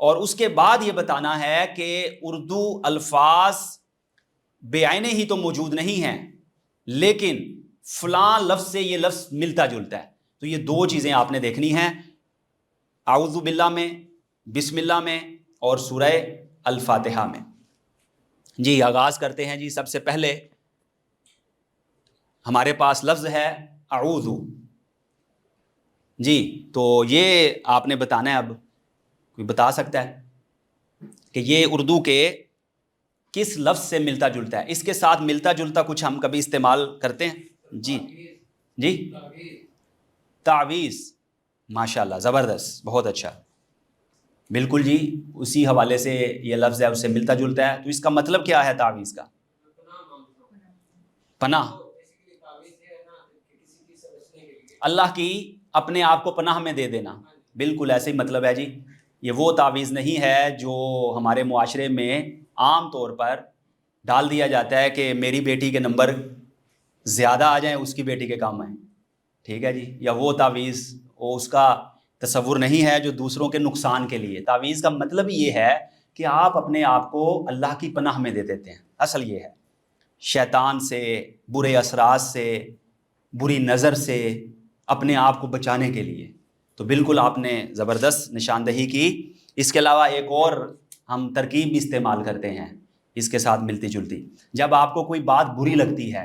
اور اس کے بعد یہ بتانا ہے کہ اردو الفاظ بے عینے ہی تو موجود نہیں ہیں لیکن فلاں لفظ سے یہ لفظ ملتا جلتا ہے، تو یہ دو چیزیں آپ نے دیکھنی ہیں، اعوذ باللہ میں، بسم اللہ میں، اور سورہ الفاتحہ میں۔ جی آغاز کرتے ہیں جی۔ سب سے پہلے ہمارے پاس لفظ ہے اعوذ، جی تو یہ آپ نے بتانا ہے، اب کوئی بتا سکتا ہے کہ یہ اردو کے کس لفظ سے ملتا جلتا ہے، اس کے ساتھ ملتا جلتا کچھ ہم کبھی استعمال کرتے ہیں؟ جی جی تعویذ، ماشاءاللہ زبردست، بہت اچھا، بالکل جی اسی حوالے سے یہ لفظ ہے، اس سے ملتا جلتا ہے، تو اس کا مطلب کیا ہے تعویذ کا؟ پناہ، اللہ کی اپنے آپ کو پناہ میں دے دینا، بالکل ایسے ہی مطلب ہے جی۔ یہ وہ تعویذ نہیں ہے جو ہمارے معاشرے میں عام طور پر ڈال دیا جاتا ہے کہ میری بیٹی کے نمبر زیادہ آ جائیں اس کی بیٹی کے کام آئیں، ٹھیک ہے جی، یا وہ تعویذ وہ اس کا تصور نہیں ہے جو دوسروں کے نقصان کے لیے۔ تعویذ کا مطلب یہ ہے کہ آپ اپنے آپ کو اللہ کی پناہ میں دے دیتے ہیں، اصل یہ ہے، شیطان سے، برے اثرات سے، بری نظر سے اپنے آپ کو بچانے کے لیے۔ تو بالکل آپ نے زبردست نشاندہی کی۔ اس کے علاوہ ایک اور ہم ترکیب بھی استعمال کرتے ہیں اس کے ساتھ ملتی جلتی، جب آپ کو کوئی بات بری لگتی ہے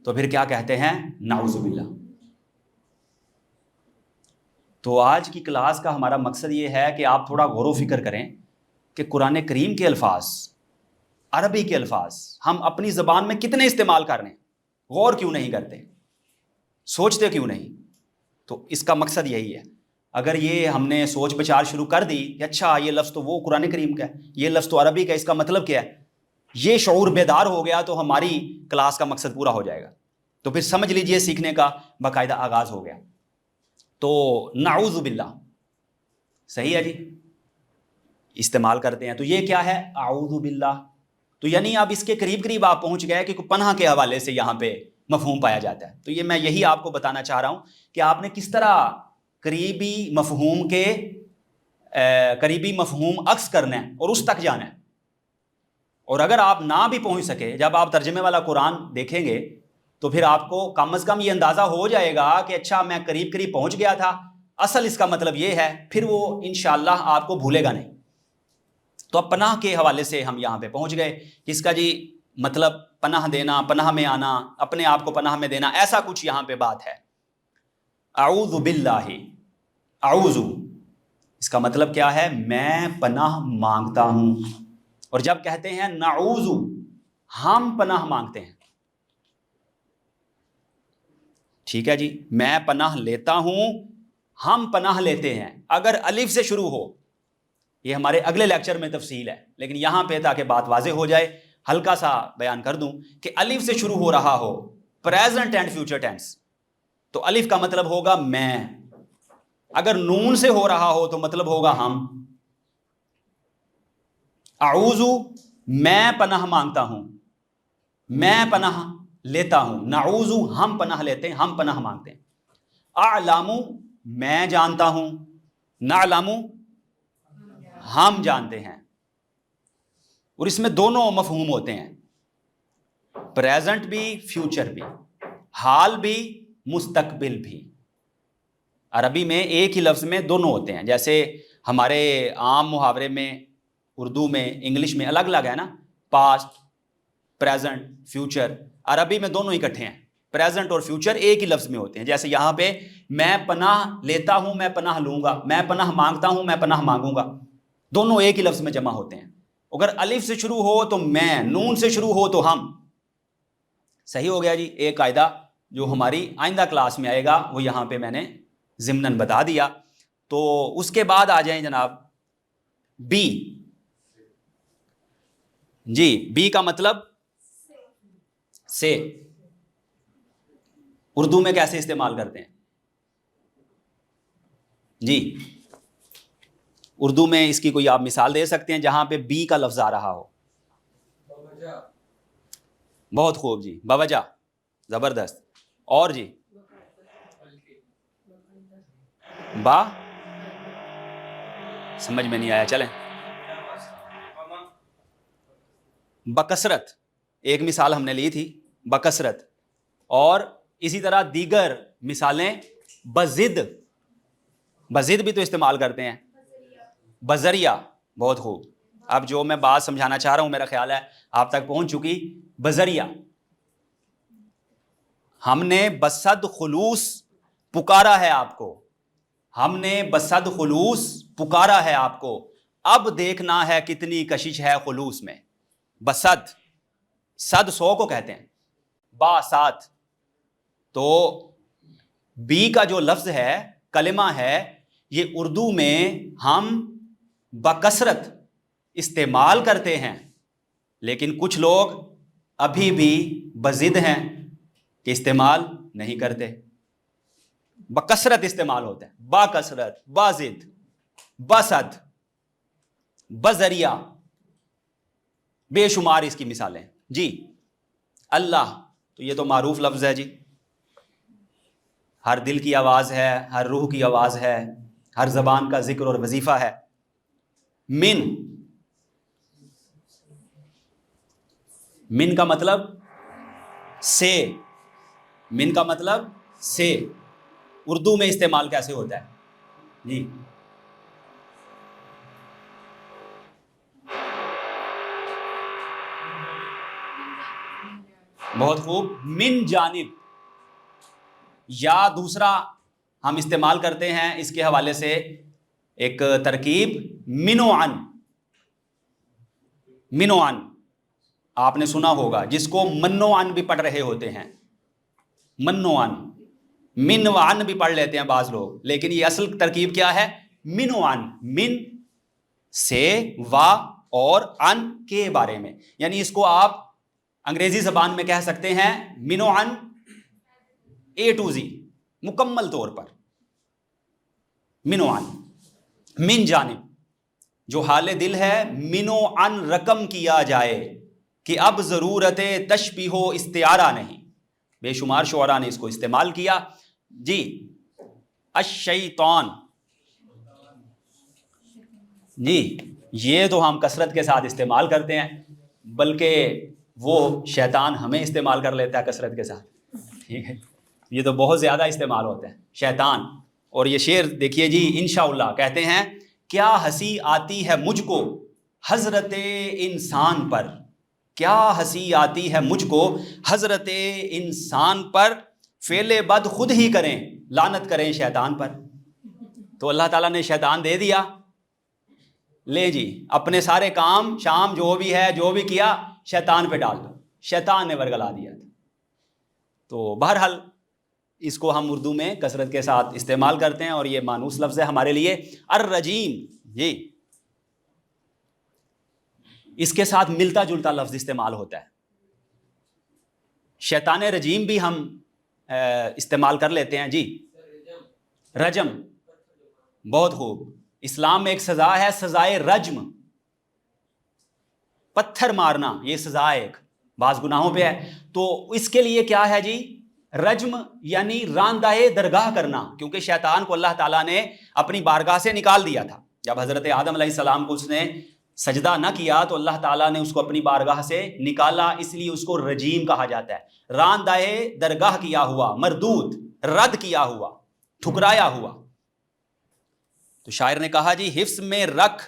تو پھر کیا کہتے ہیں؟ نعوذ باللہ۔ تو آج کی کلاس کا ہمارا مقصد یہ ہے کہ آپ تھوڑا غور و فکر کریں کہ قرآن کریم کے الفاظ، عربی کے الفاظ ہم اپنی زبان میں کتنے استعمال کر رہے ہیں، غور کیوں نہیں کرتے، سوچتے کیوں نہیں؟ تو اس کا مقصد یہی ہے۔ اگر یہ ہم نے سوچ بچار شروع کر دی کہ اچھا یہ لفظ تو وہ قرآن کریم کا ہے، یہ لفظ تو عربی کا، اس کا مطلب کیا ہے، یہ شعور بیدار ہو گیا تو ہماری کلاس کا مقصد پورا ہو جائے گا۔ تو پھر سمجھ لیجئے سیکھنے کا باقاعدہ آغاز ہو گیا۔ تو نعوذ باللہ صحیح ہے جی، استعمال کرتے ہیں۔ تو یہ کیا ہے؟ اعوذ باللہ۔ تو یعنی اب اس کے قریب قریب آپ پہنچ گئے کہ پناہ کے حوالے سے یہاں پہ مفہوم پایا جاتا ہے۔ تو یہ میں یہی آپ کو بتانا چاہ رہا ہوں کہ آپ نے کس طرح قریبی مفہوم عکس کرنا ہے اور اس تک جانا ہے۔ اور اگر آپ نہ بھی پہنچ سکے، جب آپ ترجمے والا قرآن دیکھیں گے تو پھر آپ کو کم از کم یہ اندازہ ہو جائے گا کہ اچھا میں قریب قریب پہنچ گیا تھا، اصل اس کا مطلب یہ ہے، پھر وہ انشاءاللہ آپ کو بھولے گا نہیں۔ تو اب پناہ کے حوالے سے ہم یہاں پہ پہنچ گئے، اس کا جی مطلب پناہ دینا، پناہ میں آنا، اپنے آپ کو پناہ میں دینا، ایسا کچھ یہاں پہ بات ہے۔ اعوذ باللہ، اعوذ اس کا مطلب کیا ہے؟ میں پناہ مانگتا ہوں۔ اور جب کہتے ہیں نعوذ، ہم پناہ مانگتے ہیں، ٹھیک ہے جی، میں پناہ لیتا ہوں، ہم پناہ لیتے ہیں۔ اگر الف سے شروع ہو، یہ ہمارے اگلے لیکچر میں تفصیل ہے، لیکن یہاں پہ تاکہ بات واضح ہو جائے ہلکا سا بیان کر دوں کہ الف سے شروع ہو رہا ہو، پریزنٹ اینڈ فیوچر ٹینس، تو الف کا مطلب ہوگا میں۔ اگر نون سے ہو رہا ہو تو مطلب ہوگا ہم۔ اعوذ میں پناہ مانگتا ہوں، میں پناہ لیتا ہوں، نعوذ ہم پناہ لیتے ہیں، ہم پناہ مانگتے ہیں۔ اعلم میں جانتا ہوں، نعلم ہم جانتے ہیں۔ اور اس میں دونوں مفہوم ہوتے ہیں، پریزنٹ بھی فیوچر بھی، حال بھی مستقبل بھی۔ عربی میں ایک ہی لفظ میں دونوں ہوتے ہیں، جیسے ہمارے عام محاورے میں، اردو میں، انگلش میں الگ الگ ہے نا، پاسٹ، پریزنٹ، فیوچر۔ عربی میں دونوں اکٹھے ہیں، پریزنٹ اور فیوچر ایک ہی لفظ میں ہوتے ہیں۔ جیسے یہاں پہ میں پناہ لیتا ہوں، میں پناہ لوں گا، میں پناہ مانگتا ہوں، میں پناہ مانگوں گا، دونوں ایک ہی لفظ میں جمع ہوتے ہیں۔ اگر الف سے شروع ہو تو میں، نون سے شروع ہو تو ہم۔ صحیح ہو گیا جی۔ ایک قاعدہ جو ہماری آئندہ کلاس میں آئے گا وہ یہاں پہ میں نے ضمناً بتا دیا۔ تو اس کے بعد آ جائیں جناب بی۔ جی بی کا مطلب سے، اردو میں کیسے استعمال کرتے ہیں جی؟ اردو میں اس کی کوئی آپ مثال دے سکتے ہیں جہاں پہ بی کا لفظ آ رہا ہو؟ بہت خوب جی، بوجہ، زبردست۔ اور جی با، سمجھ میں نہیں آیا، چلیں بکثرت، ایک مثال ہم نے لی تھی بکثرت، اور اسی طرح دیگر مثالیں بزد، بزد بھی تو استعمال کرتے ہیں، بذریعہ، بہت خوب۔ اب جو میں بات سمجھانا چاہ رہا ہوں میرا خیال ہے آپ تک پہنچ چکی۔ بذریعہ، ہم نے بصد خلوص پکارا ہے آپ کو، ہم نے بصد خلوص پکارا ہے آپ کو، اب دیکھنا ہے کتنی کشش ہے خلوص میں۔ بصد، صد 100 کو کہتے ہیں، با سات۔ تو بی کا جو لفظ ہے، کلمہ ہے، یہ اردو میں ہم بکثرت استعمال کرتے ہیں، لیکن کچھ لوگ ابھی بھی بضد ہیں کہ استعمال نہیں کرتے۔ بکثرت استعمال ہوتا ہے، با کثرت، بازد، بسد، بذریعہ، بے شمار اس کی مثالیں۔ جی اللہ، تو یہ تو معروف لفظ ہے جی، ہر دل کی آواز ہے، ہر روح کی آواز ہے، ہر زبان کا ذکر اور وظیفہ ہے۔ من کا مطلب سے، من کا مطلب سے، اردو میں استعمال کیسے ہوتا ہے جی؟ بہت خوب، من جانب، یا دوسرا ہم استعمال کرتے ہیں اس کے حوالے سے ایک ترکیب من و عن۔ من و عن آپ نے سنا ہوگا، جس کو من و عن بھی پڑھ رہے ہوتے ہیں، من و عن، من و عن بھی پڑھ لیتے ہیں بعض لوگ، لیکن یہ اصل ترکیب کیا ہے؟ من و عن، من سے، وا اور عن کے بارے میں، یعنی اس کو آپ انگریزی زبان میں کہہ سکتے ہیں من و عن اے ٹو زی، مکمل طور پر من و عن، من جانب، جو حال دل ہے من و عن رقم کیا جائے کہ اب ضرورت تشبیہ و استعارہ نہیں۔ بے شمار شعراء نے اس کو استعمال کیا جی۔ الشیطان جی، یہ تو ہم کثرت کے ساتھ استعمال کرتے ہیں، بلکہ وہ شیطان ہمیں استعمال کر لیتا ہے کثرت کے ساتھ، ٹھیک ہے، یہ تو بہت زیادہ استعمال ہوتا ہے شیطان۔ اور یہ شعر دیکھیے جی، انشاءاللہ کہتے ہیں، کیا ہنسی آتی ہے مجھ کو حضرت انسان پر، کیا ہنسی آتی ہے مجھ کو حضرت انسان پر، فعل بد خود ہی کریں لعنت کریں شیطان پر۔ تو اللہ تعالیٰ نے شیطان دے دیا، لے جی اپنے سارے کام شام جو بھی ہے جو بھی کیا شیطان پہ ڈال دو، شیطان نے ورگلا دیا تھا۔ تو بہرحال اس کو ہم اردو میں کثرت کے ساتھ استعمال کرتے ہیں، اور یہ مانوس لفظ ہے ہمارے لیے۔ الرجیم جی، اس کے ساتھ ملتا جلتا لفظ استعمال ہوتا ہے، شیطان رجیم بھی ہم استعمال کر لیتے ہیں جی۔ رجم، بہت خوب، اسلام میں ایک سزا ہے، سزائے رجم، پتھر مارنا، یہ سزا ایک بعض گناہوں پہ ہے۔ تو اس کے لیے کیا ہے جی؟ رجم یعنی راندہ درگاہ کرنا، کیونکہ شیطان کو اللہ تعالیٰ نے اپنی بارگاہ سے نکال دیا تھا۔ جب حضرت آدم علیہ السلام کو اس نے سجدہ نہ کیا تو اللہ تعالیٰ نے اس کو اپنی بارگاہ سے نکالا، اس لیے اس کو رجیم کہا جاتا ہے، راندہ درگاہ کیا ہوا، مردود، رد کیا ہوا، ٹھکرایا ہوا۔ تو شاعر نے کہا جی، حفظ میں رکھ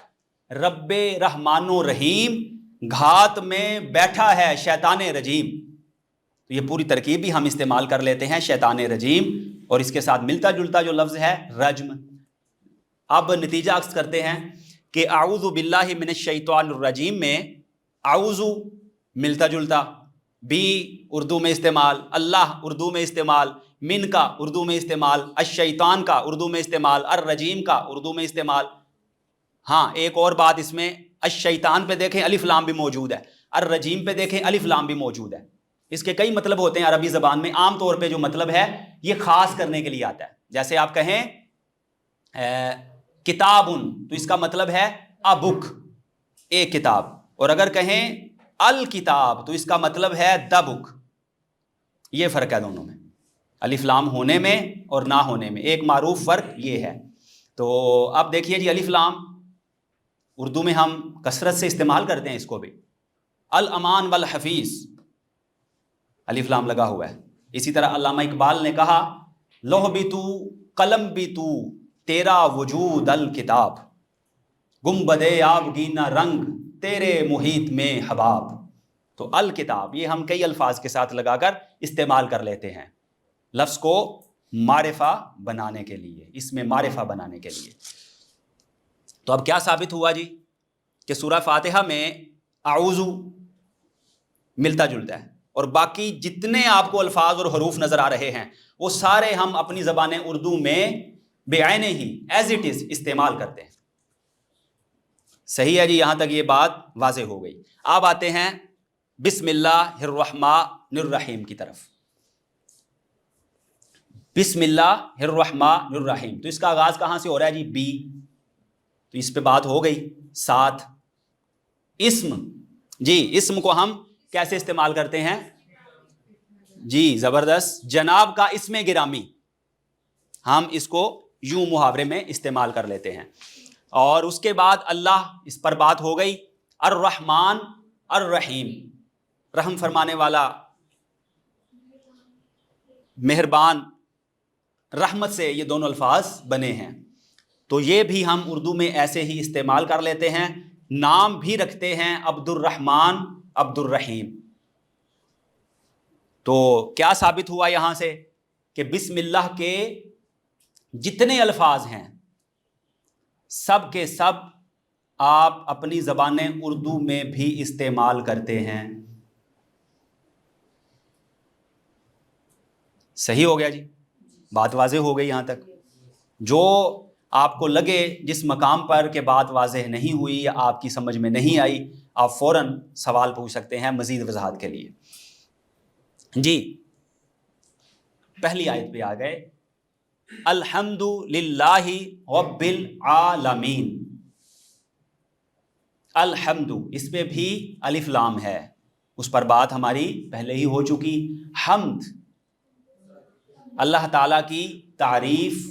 رب رحمان و رحیم، گھات میں بیٹھا ہے شیطان رجیم۔ تو یہ پوری ترکیب بھی ہم استعمال کر لیتے ہیں، شیطان رجیم، اور اس کے ساتھ ملتا جلتا جو لفظ ہے رجم۔ اب نتیجہ عکس کرتے ہیں کہ اعوذ باللہ من الشیطان الرجیم میں اعوذ ملتا جلتا، بھی اردو میں استعمال، اللہ اردو میں استعمال، من کا اردو میں استعمال، الشیطان کا اردو میں استعمال، الرجیم کا اردو میں استعمال۔ ہاں ایک اور بات اس میں، الشیطان پہ دیکھیں الف لام بھی موجود ہے، الرجیم پہ دیکھیں الف لام بھی موجود ہے۔ اس کے کئی مطلب ہوتے ہیں عربی زبان میں، عام طور پہ جو مطلب ہے یہ خاص کرنے کے لیے آتا ہے۔ جیسے آپ کہیں کتابن، تو اس کا مطلب ہے a book، ایک کتاب، اور اگر کہیں الکتاب تو اس کا مطلب ہے the book۔ یہ فرق ہے دونوں میں، الف لام ہونے میں اور نہ ہونے میں، ایک معروف فرق یہ ہے۔ تو اب دیکھیے جی، الف لام اردو میں ہم کثرت سے استعمال کرتے ہیں اس کو بھی، الامان والحفیظ، الف لام لگا ہوا ہے۔ اسی طرح علامہ اقبال نے کہا، لوح بھی تو قلم بھی تو تیرا وجود الکتاب، گنبد آبگینہ رنگ تیرے محیط میں حباب۔ تو الکتاب یہ ہم کئی الفاظ کے ساتھ لگا کر استعمال کر لیتے ہیں لفظ کو معرفہ بنانے کے لیے، اس میں معرفہ بنانے کے لیے۔ تو اب کیا ثابت ہوا جی؟ کہ سورہ فاتحہ میں اعوذ ملتا جلتا ہے، اور باقی جتنے آپ کو الفاظ اور حروف نظر آ رہے ہیں وہ سارے ہم اپنی زبان اردو میں بعینے ہی ایز اٹ از استعمال کرتے ہیں۔ صحیح ہے جی، یہاں تک یہ بات واضح ہو گئی۔ اب آتے ہیں بسم اللہ الرحمن الرحیم کی طرف۔ بسم اللہ الرحمن الرحیم، تو اس کا آغاز کہاں سے ہو رہا ہے جی؟ بی، تو اس پہ بات ہو گئی۔ ساتھ اسم، جی اسم کو ہم کیسے استعمال کرتے ہیں؟ جی زبردست. جناب کا اسم گرامی ہم اس کو یوں محاورے میں استعمال کر لیتے ہیں. اور اس کے بعد اللہ، اس پر بات ہو گئی. الرحمن الرحیم، رحم فرمانے والا، مہربان، رحمت سے یہ دونوں الفاظ بنے ہیں. تو یہ بھی ہم اردو میں ایسے ہی استعمال کر لیتے ہیں. نام بھی رکھتے ہیں عبد الرحمن، عبد الرحیم. تو کیا ثابت ہوا یہاں سے کہ بسم اللہ کے جتنے الفاظ ہیں سب کے سب آپ اپنی زبان اردو میں بھی استعمال کرتے ہیں. صحیح ہو گیا جی، بات واضح ہو گئی یہاں تک. جو آپ کو لگے جس مقام پر کہ بات واضح نہیں ہوئی یا آپ کی سمجھ میں نہیں آئی، آپ فوراً سوال پوچھ سکتے ہیں مزید وضاحت کے لیے. جی پہلی آیت پہ آ گئے. الحمد للہ رب العالمین. الحمد، اس پہ بھی الف لام ہے، اس پر بات ہماری پہلے ہی ہو چکی. حمد، اللہ تعالیٰ کی تعریف،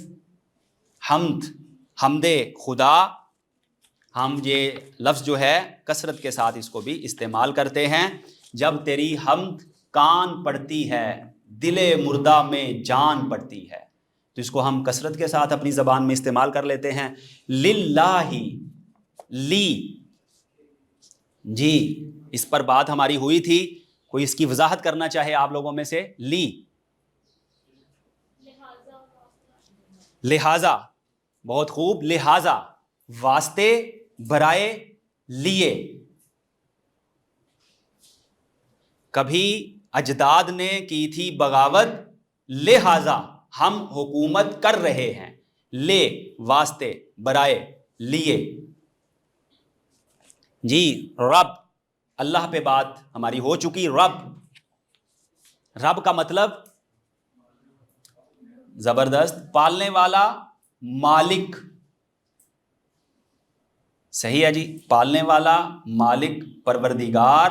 حمد، حمد خدا. ہم یہ لفظ جو ہے کثرت کے ساتھ اس کو بھی استعمال کرتے ہیں. جب تیری حمد کان پڑتی ہے، دل مردہ میں جان پڑتی ہے، تو اس کو ہم کثرت کے ساتھ اپنی زبان میں استعمال کر لیتے ہیں. للہ، لی، جی اس پر بات ہماری ہوئی تھی. کوئی اس کی وضاحت کرنا چاہے آپ لوگوں میں سے؟ لی، لہذا، بہت خوب. لہذا، واسطے، برائے، لیے. کبھی اجداد نے کی تھی بغاوت، لہذا ہم حکومت کر رہے ہیں. لے، واسطے، برائے، لیے. جی رب، اللہ پہ بات ہماری ہو چکی. رب، رب کا مطلب زبردست، پالنے والا، مالک. صحیح ہے جی، پالنے والا، مالک، پروردگار.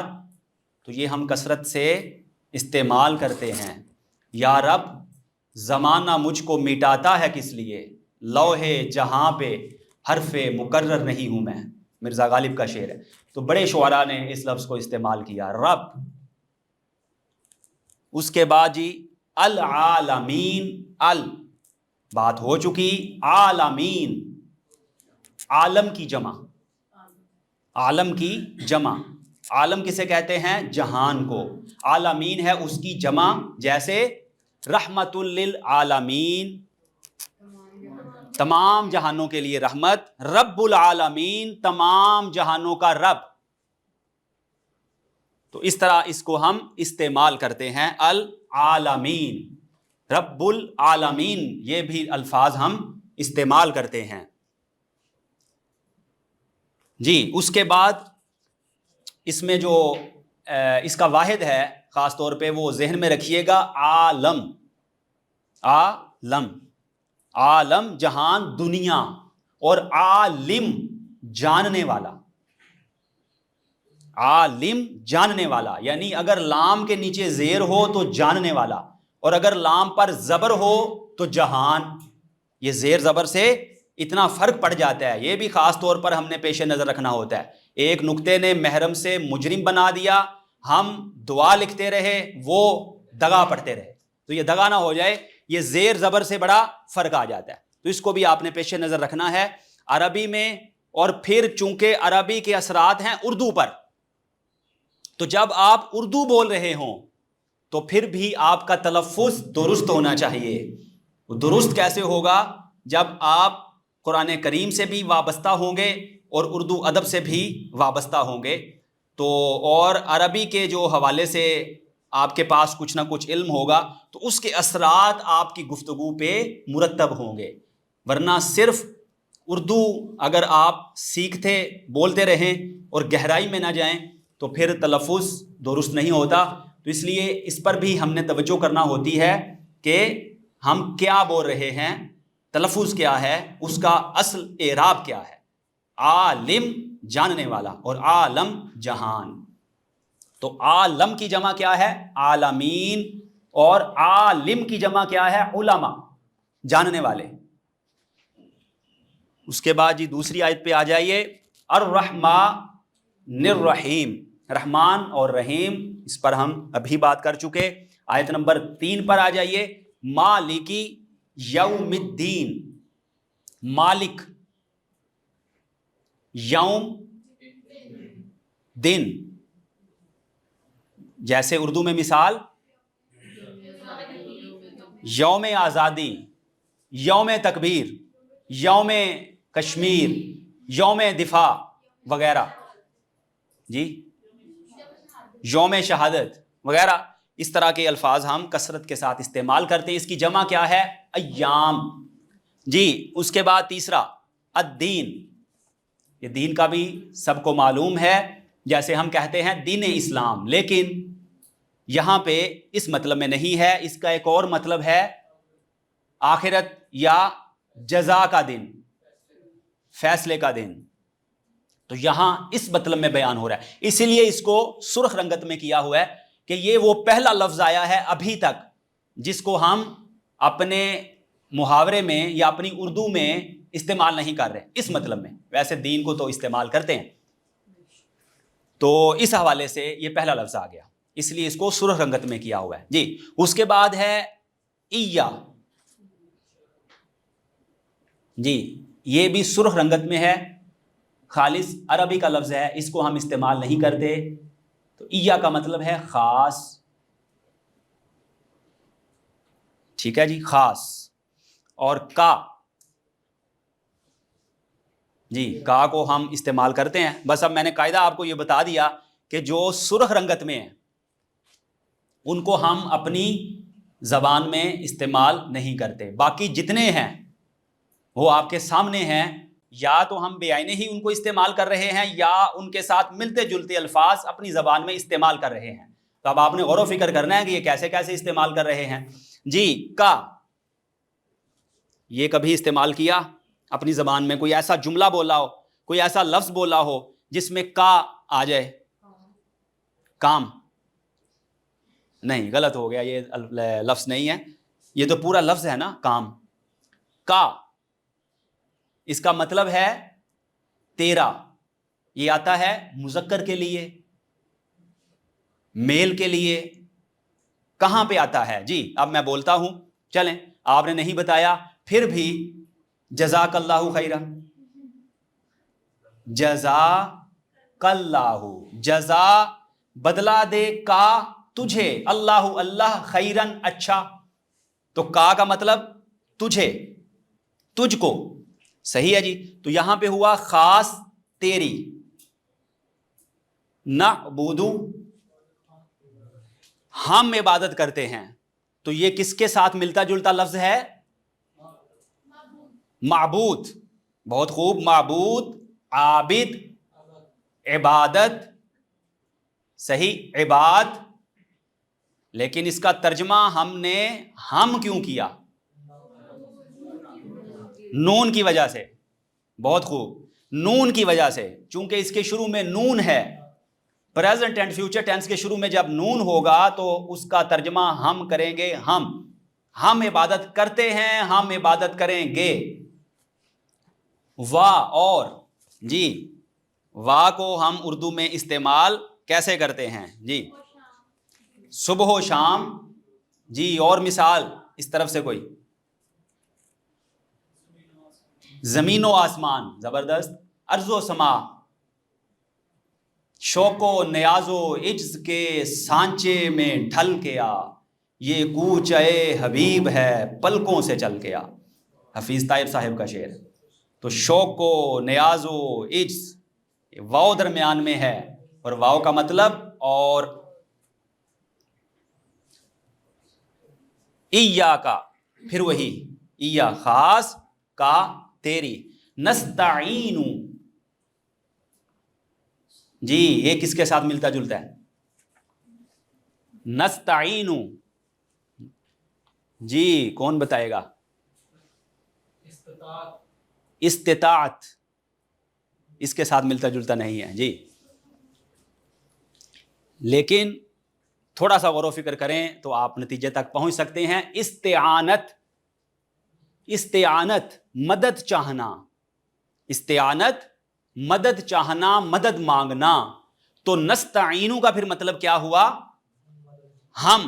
تو یہ ہم کثرت سے استعمال کرتے ہیں. یا رب، زمانہ مجھ کو مٹاتا ہے کس لیے، لوح جہاں پہ حرف مقرر نہیں ہوں میں. مرزا غالب کا شعر ہے. تو بڑے شعراء نے اس لفظ کو استعمال کیا، رب. اس کے بعد جی العالمین. بات ہو چکی. عالمین، عالم کی جمع، عالم کی جمع. عالم کسے کہتے ہیں؟ جہان کو. عالمین ہے اس کی جمع. جیسے رحمت للعالمین، تمام جہانوں کے لیے رحمت. رب العالمین، تمام جہانوں کا رب. تو اس طرح اس کو ہم استعمال کرتے ہیں. العالمین، رب العالمین، یہ بھی الفاظ ہم استعمال کرتے ہیں. جی اس کے بعد اس میں جو اس کا واحد ہے خاص طور پہ وہ ذہن میں رکھیے گا. عالم، عالم، عالم جہان، دنیا. اور عالم، جاننے والا. عالم، جاننے والا. یعنی اگر لام کے نیچے زیر ہو تو جاننے والا، اور اگر لام پر زبر ہو تو جہان. یہ زیر زبر سے اتنا فرق پڑ جاتا ہے، یہ بھی خاص طور پر ہم نے پیش نظر رکھنا ہوتا ہے. ایک نقطے نے محرم سے مجرم بنا دیا، ہم دعا لکھتے رہے، وہ دغا پڑھتے رہے، تو یہ دغا نہ ہو جائے. یہ زیر زبر سے بڑا فرق آ جاتا ہے، تو اس کو بھی آپ نے پیش نظر رکھنا ہے عربی میں. اور پھر چونکہ عربی کے اثرات ہیں اردو پر، تو جب آپ اردو بول رہے ہوں تو پھر بھی آپ کا تلفظ درست ہونا چاہیے. درست کیسے ہوگا؟ جب آپ قرآن کریم سے بھی وابستہ ہوں گے اور اردو ادب سے بھی وابستہ ہوں گے، تو اور عربی کے جو حوالے سے آپ کے پاس کچھ نہ کچھ علم ہوگا، تو اس کے اثرات آپ کی گفتگو پہ مرتب ہوں گے. ورنہ صرف اردو اگر آپ سیکھتے بولتے رہیں اور گہرائی میں نہ جائیں تو پھر تلفظ درست نہیں ہوتا. تو اس لیے اس پر بھی ہم نے توجہ کرنا ہوتی ہے کہ ہم کیا بول رہے ہیں، تلفظ کیا ہے، اس کا اصل اعراب کیا ہے. عالم، جاننے والا، اور عالم، جہان. تو عالم کی جمع کیا ہے؟ عالمین. اور عالم کی جمع کیا ہے؟ علماء، جاننے والے۔ اس کے بعد جی دوسری آیت پہ آ جائیے، الرحمن الرحیم، رحمان اور رحیم، اس پر ہم ابھی بات کر چکے۔ آیت نمبر 3 پر آ جائیے، مالکی یوم الدین، مالک، یوم، دن، جیسے اردو میں مثال یوم آزادی، یوم تکبیر، یوم کشمیر، یوم دفاع وغیرہ، جی یوم شہادت وغیرہ، اس طرح کے الفاظ ہم کثرت کے ساتھ استعمال کرتے ہیں۔ اس کی جمع کیا ہے؟ ایام، جی۔ اس کے بعد تیسرا الدین، یہ دین کا بھی سب کو معلوم ہے، جیسے ہم کہتے ہیں دین اسلام، لیکن یہاں پہ اس مطلب میں نہیں ہے، اس کا ایک اور مطلب ہے آخرت یا جزا کا دن، فیصلے کا دن۔ تو یہاں اس مطلب میں بیان ہو رہا ہے، اسی لیے اس کو سرخ رنگت میں کیا ہوا ہے کہ یہ وہ پہلا لفظ آیا ہے ابھی تک جس کو ہم اپنے محاورے میں یا اپنی اردو میں استعمال نہیں کر رہے اس مطلب میں، ویسے دین کو تو استعمال کرتے ہیں۔ تو اس حوالے سے یہ پہلا لفظ آ گیا، اس لیے اس کو سرخ رنگت میں کیا ہوا ہے، جی۔ اس کے بعد ہے ایا، جی یہ بھی سرخ رنگت میں ہے، خالص عربی کا لفظ ہے، اس کو ہم استعمال نہیں کرتے۔ تو ایا کا مطلب ہے خاص، ٹھیک ہے جی، خاص۔ اور کا، جی کا کو ہم استعمال کرتے ہیں، بس اب میں نے قاعدہ آپ کو یہ بتا دیا کہ جو سرخ رنگت میں ہیں ان کو ہم اپنی زبان میں استعمال نہیں کرتے، باقی جتنے ہیں وہ آپ کے سامنے ہیں، یا تو ہم بے آئینے ہی ان کو استعمال کر رہے ہیں یا ان کے ساتھ ملتے جلتے الفاظ اپنی زبان میں استعمال کر رہے ہیں۔ تو اب آپ نے غور و فکر کرنا ہے کہ یہ کیسے کیسے استعمال کر رہے ہیں۔ جی کا، یہ کبھی استعمال کیا اپنی زبان میں؟ کوئی ایسا جملہ بولا ہو، کوئی ایسا لفظ بولا ہو جس میں کا آ جائے؟ کام، نہیں، غلط ہو گیا، یہ لفظ نہیں ہے، یہ تو پورا لفظ ہے نا کام۔ کا، اس کا مطلب ہے تیرا، یہ آتا ہے مذکر کے لیے، میل کے لیے، کہاں پہ آتا ہے؟ جی اب میں بولتا ہوں، چلیں، آپ نے نہیں بتایا پھر بھی، جزاک اللہ خیرا، جزاک اللہ، جزا بدلہ دے کا تجھے، اللہ اللہ، خیرن اچھا، تو کا کا مطلب تجھے، تجھ کو، صحیح ہے جی۔ تو یہاں پہ ہوا خاص تیری، نعبدو، ہم عبادت کرتے ہیں، تو یہ کس کے ساتھ ملتا جلتا لفظ ہے؟ معبود، بہت خوب، معبود، عابد، عبادت، صحیح، عباد، لیکن اس کا ترجمہ ہم نے ہم کیوں کیا؟ نون کی وجہ سے، بہت خوب، نون کی وجہ سے، چونکہ اس کے شروع میں نون ہے، پریزنٹ اینڈ فیوچر ٹینس کے شروع میں جب نون ہوگا تو اس کا ترجمہ ہم کریں گے، ہم عبادت کرتے ہیں، ہم عبادت کریں گے۔ وا، اور، جی وا کو ہم اردو میں استعمال کیسے کرتے ہیں؟ جی صبح و شام، جی اور مثال اس طرف سے کوئی؟ زمین و آسمان، زبردست، ارض و سما، شوق و نیاز و عجز کے سانچے میں ڈھل کے آ، یہ کوچ اے حبیب ہے پلکوں سے چل کے آ، حفیظ طاہر صاحب کا شعر۔ تو شوق و نیاز و عجز، واو درمیان میں ہے، اور واو کا مطلب اور، ایا کا، پھر وہی ایا خاص، کا تیری، نستعین، جی یہ کس کے ساتھ ملتا جلتا ہے؟ نستعین، جی کون بتائے گا؟ استطاعت، اس کے ساتھ ملتا جلتا نہیں ہے جی، لیکن تھوڑا سا غور و فکر کریں تو آپ نتیجے تک پہنچ سکتے ہیں. استعانت مدد چاہنا، استعانت مدد چاہنا، مدد مانگنا. تو نستعینو کا پھر مطلب کیا ہوا؟ ہم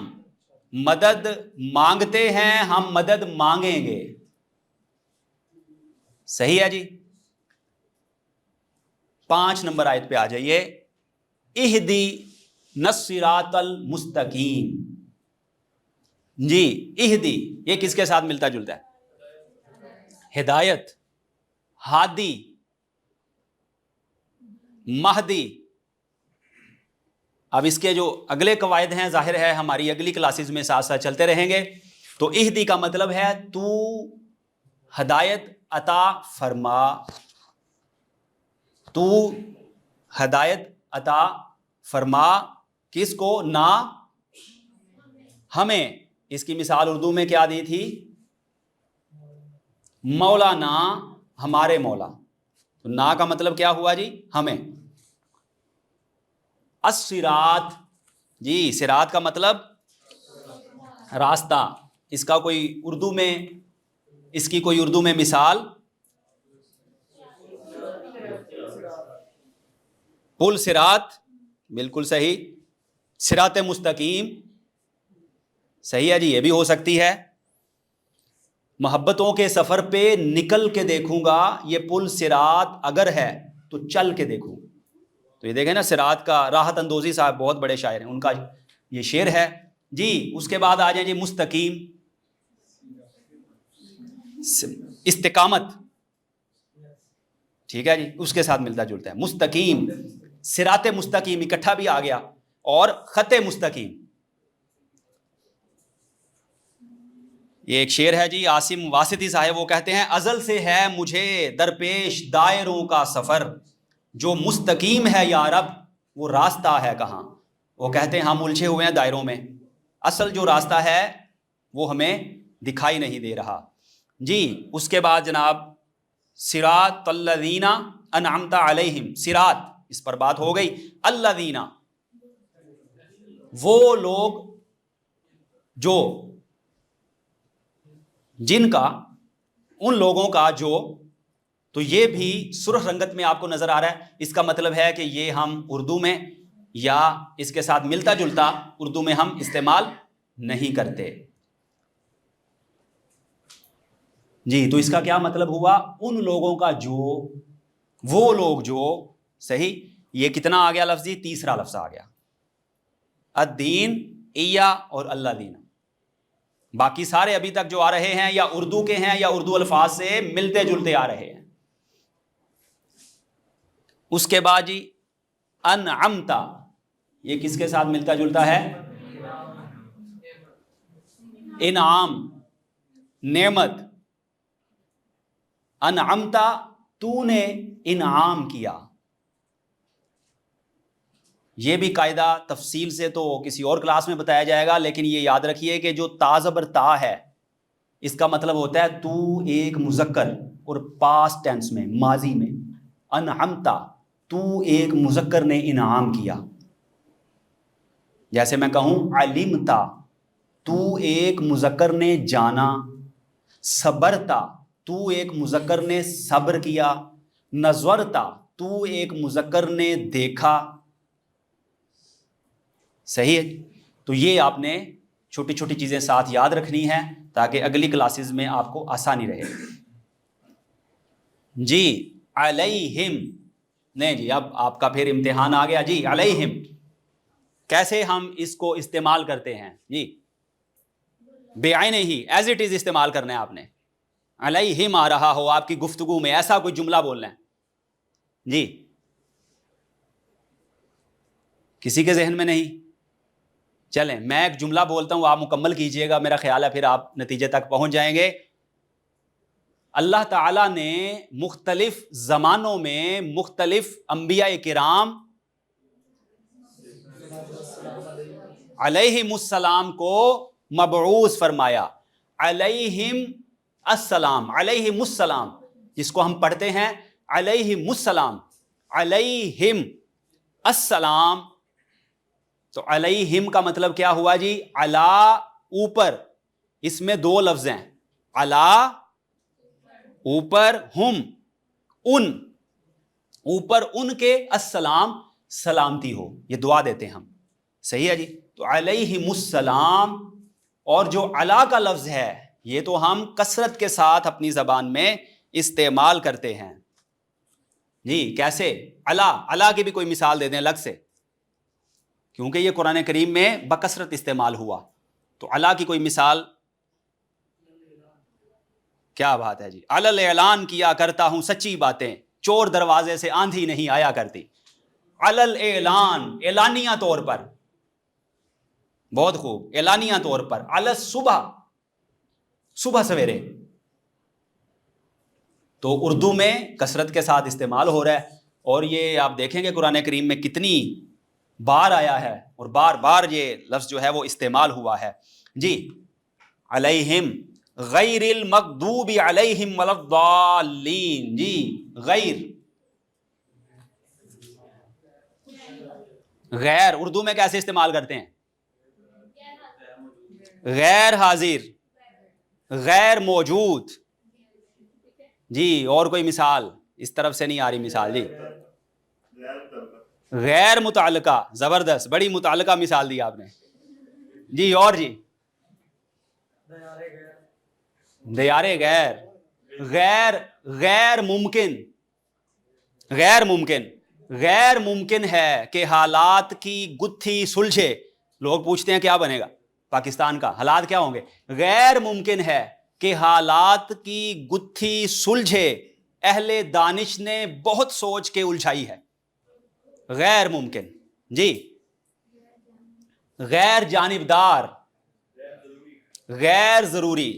مدد مانگتے ہیں، ہم مدد مانگیں گے. صحیح ہے جی. 5 نمبر آیت پہ آ جائیے. اہدی الصراط المستقیم. جی اہدی یہ کس کے ساتھ ملتا جلتا ہے؟ ہدایت، ہادی، مہدی. اب اس کے جو اگلے قواعد ہیں ظاہر ہے ہماری اگلی کلاسز میں ساتھ ساتھ چلتے رہیں گے. تو اہدی کا مطلب ہے تو ہدایت عطا فرما، تو ہدایت عطا فرما. کس کو؟ نہ ہمیں. اس کی مثال اردو میں کیا دی تھی؟ مولانا، ہمارے مولا. تو نا کا مطلب کیا ہوا جی؟ ہمیں. الصراط، جی صراط کا مطلب راستہ. اس کا کوئی اردو میں، اس کی کوئی اردو میں مثال؟ پل صراط، بالکل صحیح. صراط مستقیم، صحیح ہے جی، یہ بھی ہو سکتی ہے. محبتوں کے سفر پہ نکل کے دیکھوں گا، یہ پل صراط اگر ہے تو چل کے دیکھوں. تو یہ دیکھیں نا، صراط کا راحت اندوزی صاحب بہت بڑے شاعر ہیں، ان کا یہ شعر ہے جی. اس کے بعد آ جائیں جی مستقیم، استقامت. ٹھیک ہے جی، اس کے ساتھ ملتا جلتا ہے. مستقیم، صراط مستقیم اکٹھا بھی آ گیا، اور خط مستقیم. یہ ایک شعر ہے جی عاصم واسطی صاحب، وہ کہتے ہیں ازل سے ہے مجھے درپیش دائروں کا سفر، جو مستقیم ہے یا رب وہ راستہ ہے کہاں. وہ کہتے ہیں ہم الجھے ہوئے ہیں دائروں میں، اصل جو راستہ ہے وہ ہمیں دکھائی نہیں دے رہا جی. اس کے بعد جناب صراط الذین انعمت علیہم، صراط اس پر بات ہو گئی. الذین، وہ لوگ جو، جن کا، ان لوگوں کا جو. تو یہ بھی سرخ رنگت میں آپ کو نظر آ رہا ہے. اس کا مطلب ہے کہ یہ ہم اردو میں یا اس کے ساتھ ملتا جلتا اردو میں ہم استعمال نہیں کرتے جی. تو اس کا کیا مطلب ہوا؟ ان لوگوں کا جو، وہ لوگ جو. صحیح. یہ کتنا آ گیا لفظی؟ تیسرا لفظ آ گیا. الدین، ایا اور اللہ دین. باقی سارے ابھی تک جو آ رہے ہیں یا اردو کے ہیں یا اردو الفاظ سے ملتے جلتے آ رہے ہیں. اس کے بعد جی انعمتا، یہ کس کے ساتھ ملتا جلتا ہے؟ انعام، نعمت. انعمتا، تو نے انعام کیا. یہ بھی قاعدہ تفصیل سے تو کسی اور کلاس میں بتایا جائے گا، لیکن یہ یاد رکھیے کہ جو تا زبر تا ہے اس کا مطلب ہوتا ہے تو ایک مذکر، اور پاسٹ ٹینس میں، ماضی میں. انعمتا، تو ایک مذکر نے انعام کیا. جیسے میں کہوں علمتا، تو ایک مذکر نے جانا. صبرتا، تو ایک مذکر نے صبر کیا. نظرتا، تو ایک مذکر نے دیکھا. صحیح ہے. تو یہ آپ نے چھوٹی چھوٹی چیزیں ساتھ یاد رکھنی ہیں تاکہ اگلی کلاسز میں آپ کو آسانی رہے جی. علیہم، نہیں جی اب آپ کا پھر امتحان آ گیا جی. علیہم کیسے ہم اس کو استعمال کرتے ہیں جی؟ بعین ہی ایز اٹ از استعمال کرنا ہے آپ نے. علیہم آ رہا ہو آپ کی گفتگو میں، ایسا کوئی جملہ بولنا ہے جی. کسی کے ذہن میں نہیں؟ چلیں میں ایک جملہ بولتا ہوں، آپ مکمل کیجئے گا، میرا خیال ہے پھر آپ نتیجے تک پہنچ جائیں گے. اللہ تعالیٰ نے مختلف زمانوں میں مختلف انبیاء کرام علیہم السلام کو مبعوث فرمایا. علیہم السلام، علیہم السلام، جس کو ہم پڑھتے ہیں علیہم السلام، علیہم السلام. تو علیہم کا مطلب کیا ہوا جی؟ علا اوپر، اس میں دو لفظ ہیں، علا اوپر، ہم ان اوپر ان کے، السلام سلامتی ہو، یہ دعا دیتے ہیں ہم، صحیح ہے جی؟ تو علیہم السلام، اور جو علا کا لفظ ہے یہ تو ہم کثرت کے ساتھ اپنی زبان میں استعمال کرتے ہیں جی۔ کیسے؟ علا، علا کی بھی کوئی مثال دے دیں الگ سے، کیونکہ یہ قرآن کریم میں بکثرت استعمال ہوا، تو علا کی کوئی مثال؟ کیا بات ہے جی، علل اعلان کیا کرتا ہوں سچی باتیں، چور دروازے سے آندھی نہیں آیا کرتی۔ علل اعلان، اعلانیہ طور پر، بہت خوب، اعلانیہ طور پر۔ علی صبح، صبح سویرے، تو اردو میں کثرت کے ساتھ استعمال ہو رہا ہے، اور یہ آپ دیکھیں گے قرآن کریم میں کتنی بار آیا ہے، اور بار بار یہ لفظ جو ہے وہ استعمال ہوا ہے جی۔ علیہم غیر المغضوب علیہم ولا الضالین، جی غیر، غیر اردو میں کیسے استعمال کرتے ہیں؟ غیر حاضر، غیر موجود جی۔ اور کوئی مثال؟ اس طرف سے نہیں آ رہی مثال جی۔ غیر متعلقہ، زبردست، بڑی متعلقہ مثال دی آپ نے جی۔ اور جی؟ دیار غیر، غیر، غیر ممکن، غیر ممکن، غیر ممکن ہے کہ حالات کی گتھی سلجھے۔ لوگ پوچھتے ہیں کیا بنے گا پاکستان کا، حالات کیا ہوں گے؟ غیر ممکن ہے کہ حالات کی گتھی سلجھے، اہل دانش نے بہت سوچ کے الجھائی ہے۔ غیر ممکن جی۔ غیر جانبدار، غیر ضروری،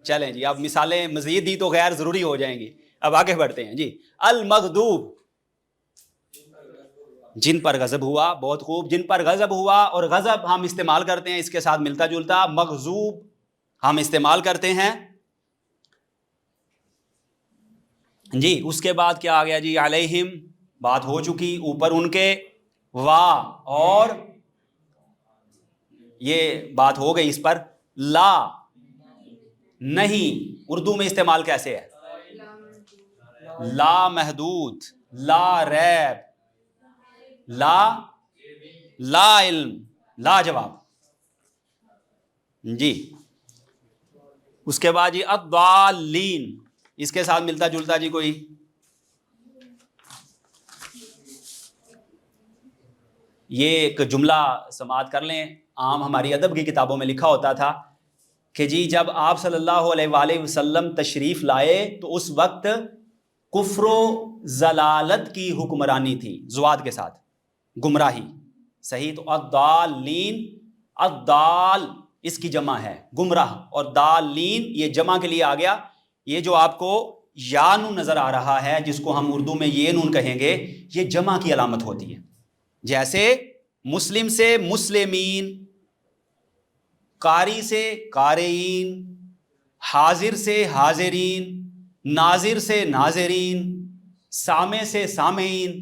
چلیں جی اب مثالیں مزید دی تو غیر ضروری ہو جائیں گی، اب آگے بڑھتے ہیں جی۔ المغضوب، جن پر غضب ہوا، بہت خوب، جن پر غضب ہوا، اور غضب ہم استعمال کرتے ہیں اس کے ساتھ ملتا جلتا، مغضوب ہم استعمال کرتے ہیں جی۔ اس کے بعد کیا آ گیا جی؟ علیہم بات ہو چکی، اوپر ان کے، وا، اور یہ بات ہو گئی اس پر، لا نہیں، اردو میں استعمال کیسے ہے؟ لا محدود، لا ریب، لا علم، لا جواب جی۔ اس کے بعد جی الضالین، اس کے ساتھ ملتا جلتا جی کوئی؟ یہ ایک جملہ سماعت کر لیں، عام ہماری ادب کی کتابوں میں لکھا ہوتا تھا کہ جی جب آپ صلی اللہ علیہ وآلہ وسلم تشریف لائے تو اس وقت کفر و ضلالت کی حکمرانی تھی، زواد کے ساتھ، گمراہی، صحیح؟ تو الضالین، الضال اس کی جمع ہے گمراہ، اور دالین یہ جمع کے لیے آ گیا۔ یہ جو آپ کو یا نون نظر آ رہا ہے، جس کو ہم اردو میں یہ نون کہیں گے، یہ جمع کی علامت ہوتی ہے، جیسے مسلم سے مسلمین، قاری سے قارئین، حاضر سے حاضرین، ناظر سے ناظرین، سامع سے سامعین،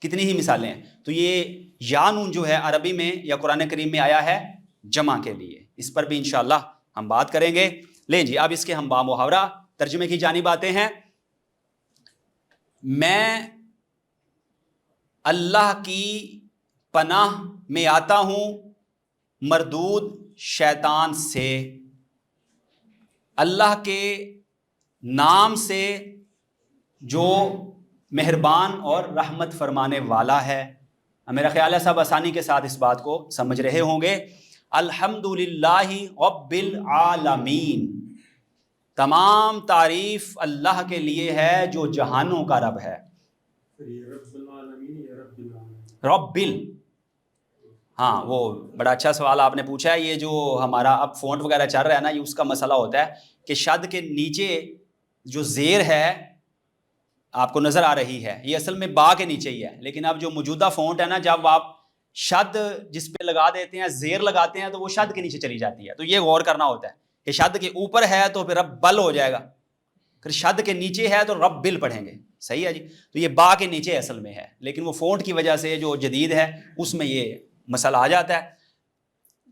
کتنی ہی مثالیں ہیں۔ تو یہ یا نون جو ہے عربی میں یا قرآن کریم میں آیا ہے جمع کے لیے، اس پر بھی انشاءاللہ ہم بات کریں گے۔ لیں جی اب اس کے ہم بامحاورہ ترجمے کی جانب آتے ہیں۔ میں اللہ کی پناہ میں آتا ہوں مردود شیطان سے، اللہ کے نام سے جو مہربان اور رحمت فرمانے والا ہے۔ میرا خیال ہے سب آسانی کے ساتھ اس بات کو سمجھ رہے ہوں گے۔ الحمدللہ رب العالمین، تمام تعریف اللہ کے لیے ہے جو جہانوں کا رب ہے۔ رب ال، ہاں وہ بڑا اچھا سوال آپ نے پوچھا ہے۔ یہ جو ہمارا اب فونٹ وغیرہ چل رہا ہے نا، یہ اس کا مسئلہ ہوتا ہے کہ شد کے نیچے جو زیر ہے آپ کو نظر آ رہی ہے، یہ اصل میں با کے نیچے ہی ہے، لیکن اب جو موجودہ فونٹ ہے نا، جب آپ شد جس پہ لگا دیتے ہیں، زیر لگاتے ہیں، تو وہ شد کے نیچے چلی جاتی ہے۔ تو یہ غور کرنا ہوتا ہے کہ شد کے اوپر ہے تو پھر رب بل ہو جائے گا، پھر شد کے نیچے ہے تو رب بل پڑھیں گے، صحیح ہے جی؟ تو یہ با کے نیچے اصل میں ہے، لیکن وہ فونٹ کی وجہ سے جو جدید ہے اس میں یہ مسئلہ آ جاتا ہے.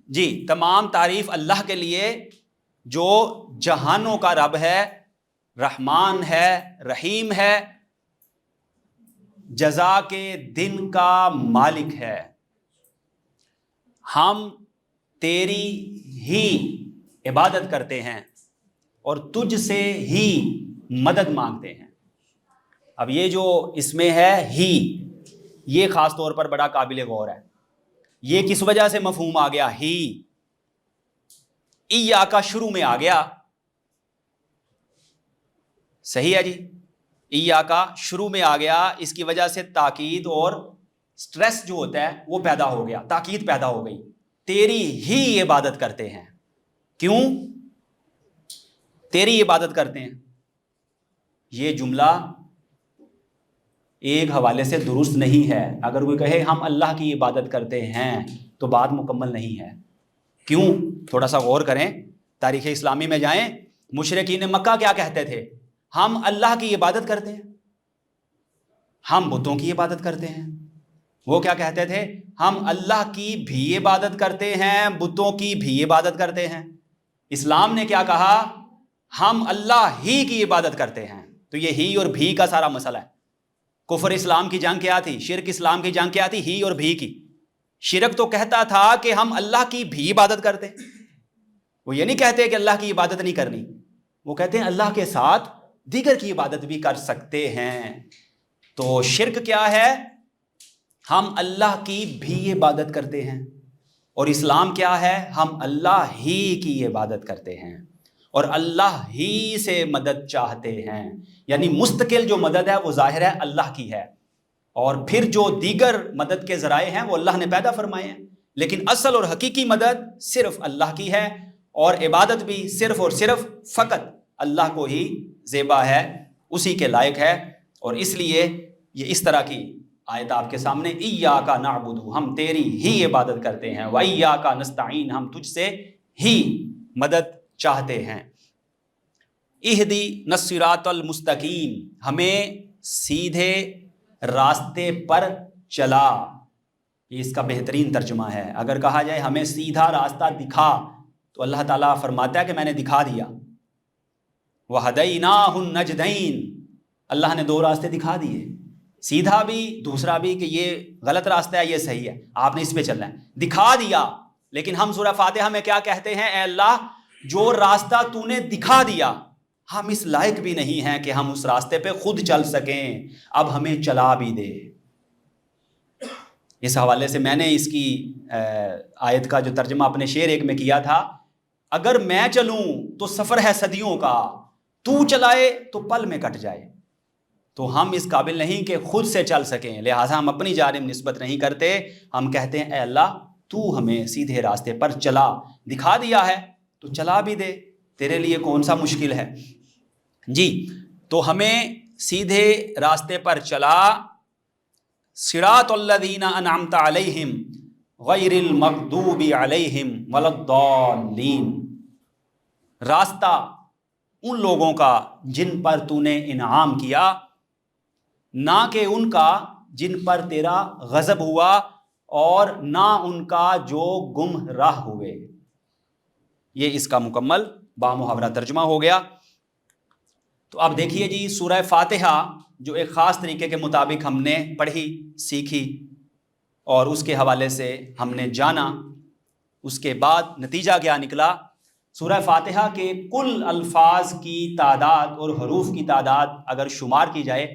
جی تمام تعریف اللہ کے لیے جو جہانوں کا رب ہے، رحمان ہے، رحیم ہے، جزا کے دن کا مالک ہے. ہم تیری ہی عبادت کرتے ہیں اور تجھ سے ہی مدد مانگتے ہیں. اب یہ جو اس میں ہے ہی، یہ خاص طور پر بڑا قابل غور ہے. یہ کس وجہ سے مفہوم آ گیا؟ ہی ایاکا شروع میں آ گیا. صحیح ہے جی، ایاکا شروع میں آ گیا، اس کی وجہ سے تاکید اور سٹریس جو ہوتا ہے وہ پیدا ہو گیا، تاکید پیدا ہو گئی. تیری ہی عبادت کرتے ہیں. کیوں تیری عبادت کرتے ہیں؟ یہ جملہ ایک حوالے سے درست نہیں ہے. اگر وہ کہے ہم اللہ کی عبادت کرتے ہیں تو بات مکمل نہیں ہے. کیوں؟ تھوڑا سا غور کریں، تاریخ اسلامی میں جائیں. مشرکین مکہ کیا کہتے تھے؟ ہم اللہ کی عبادت کرتے ہیں، ہم بتوں کی عبادت کرتے ہیں. وہ کیا کہتے تھے؟ ہم اللہ کی بھی عبادت کرتے ہیں، بتوں کی بھی عبادت کرتے ہیں. اسلام نے کیا کہا؟ ہم اللہ ہی کی عبادت کرتے ہیں. تو یہ ہی اور بھی کا سارا مسئلہ ہے. کفر اسلام کی جنگ کیا تھی؟ شرک اسلام کی جنگ کیا تھی؟ ہی اور بھی کی. شرک تو کہتا تھا کہ ہم اللہ کی بھی عبادت کرتے ہیں. وہ یہ نہیں کہتے کہ اللہ کی عبادت نہیں کرنی، وہ کہتے ہیں اللہ کے ساتھ دیگر کی عبادت بھی کر سکتے ہیں. تو شرک کیا ہے؟ ہم اللہ کی بھی عبادت کرتے ہیں. اور اسلام کیا ہے؟ ہم اللہ ہی کی عبادت کرتے ہیں اور اللہ ہی سے مدد چاہتے ہیں. یعنی مستقل جو مدد ہے وہ ظاہر ہے اللہ کی ہے، اور پھر جو دیگر مدد کے ذرائع ہیں وہ اللہ نے پیدا فرمائے ہیں. لیکن اصل اور حقیقی مدد صرف اللہ کی ہے، اور عبادت بھی صرف اور صرف فقط اللہ کو ہی زیبا ہے، اسی کے لائق ہے. اور اس لیے یہ اس طرح کی آیت آپ کے سامنے، ایاکا نعبد، ہم تیری ہی عبادت کرتے ہیں، وایاکا نستعین، ہم تجھ سے ہی مدد چاہتے ہیں. اہدی الصراط المستقیم، ہمیں سیدھے راستے پر چلا. یہ اس کا بہترین ترجمہ ہے. اگر کہا جائے ہمیں سیدھا راستہ دکھا، تو اللہ تعالیٰ فرماتا ہے کہ میں نے دکھا دیا. وَهَدَيْنَاهُ النَّجْدَيْنِ، اللہ نے دو راستے دکھا دیے، سیدھا بھی دوسرا بھی، کہ یہ غلط راستہ ہے یہ صحیح ہے، آپ نے اس پہ چلنا ہے، دکھا دیا. لیکن ہم سورہ فاتحہ میں کیا کہتے ہیں؟ اے اللہ جو راستہ تو نے دکھا دیا، ہم اس لائق بھی نہیں ہیں کہ ہم اس راستے پہ خود چل سکیں، اب ہمیں چلا بھی دے. اس حوالے سے میں نے اس کی آیت کا جو ترجمہ اپنے شعر ایک میں کیا تھا، اگر میں چلوں تو سفر ہے صدیوں کا، تو چلائے تو پل میں کٹ جائے. تو ہم اس قابل نہیں کہ خود سے چل سکیں، لہٰذا ہم اپنی جانب نسبت نہیں کرتے. ہم کہتے ہیں اے اللہ تو ہمیں سیدھے راستے پر چلا، دکھا دیا ہے تو چلا بھی دے، تیرے لیے کون سا مشکل ہے. جی تو ہمیں سیدھے راستے پر چلا. صراط الذین انعمت علیہم غیر المغضوب علیہم ولا الضالین، راستہ ان لوگوں کا جن پر تو نے انعام کیا، نہ کہ ان کا جن پر تیرا غضب ہوا، اور نہ ان کا جو گمراہ ہوئے. یہ اس کا مکمل بامحاورہ ترجمہ ہو گیا. تو اب دیکھیے جی، سورہ فاتحہ جو ایک خاص طریقے کے مطابق ہم نے پڑھی، سیکھی اور اس کے حوالے سے ہم نے جانا، اس کے بعد نتیجہ کیا نکلا؟ سورہ فاتحہ کے کل الفاظ کی تعداد اور حروف کی تعداد اگر شمار کی جائے،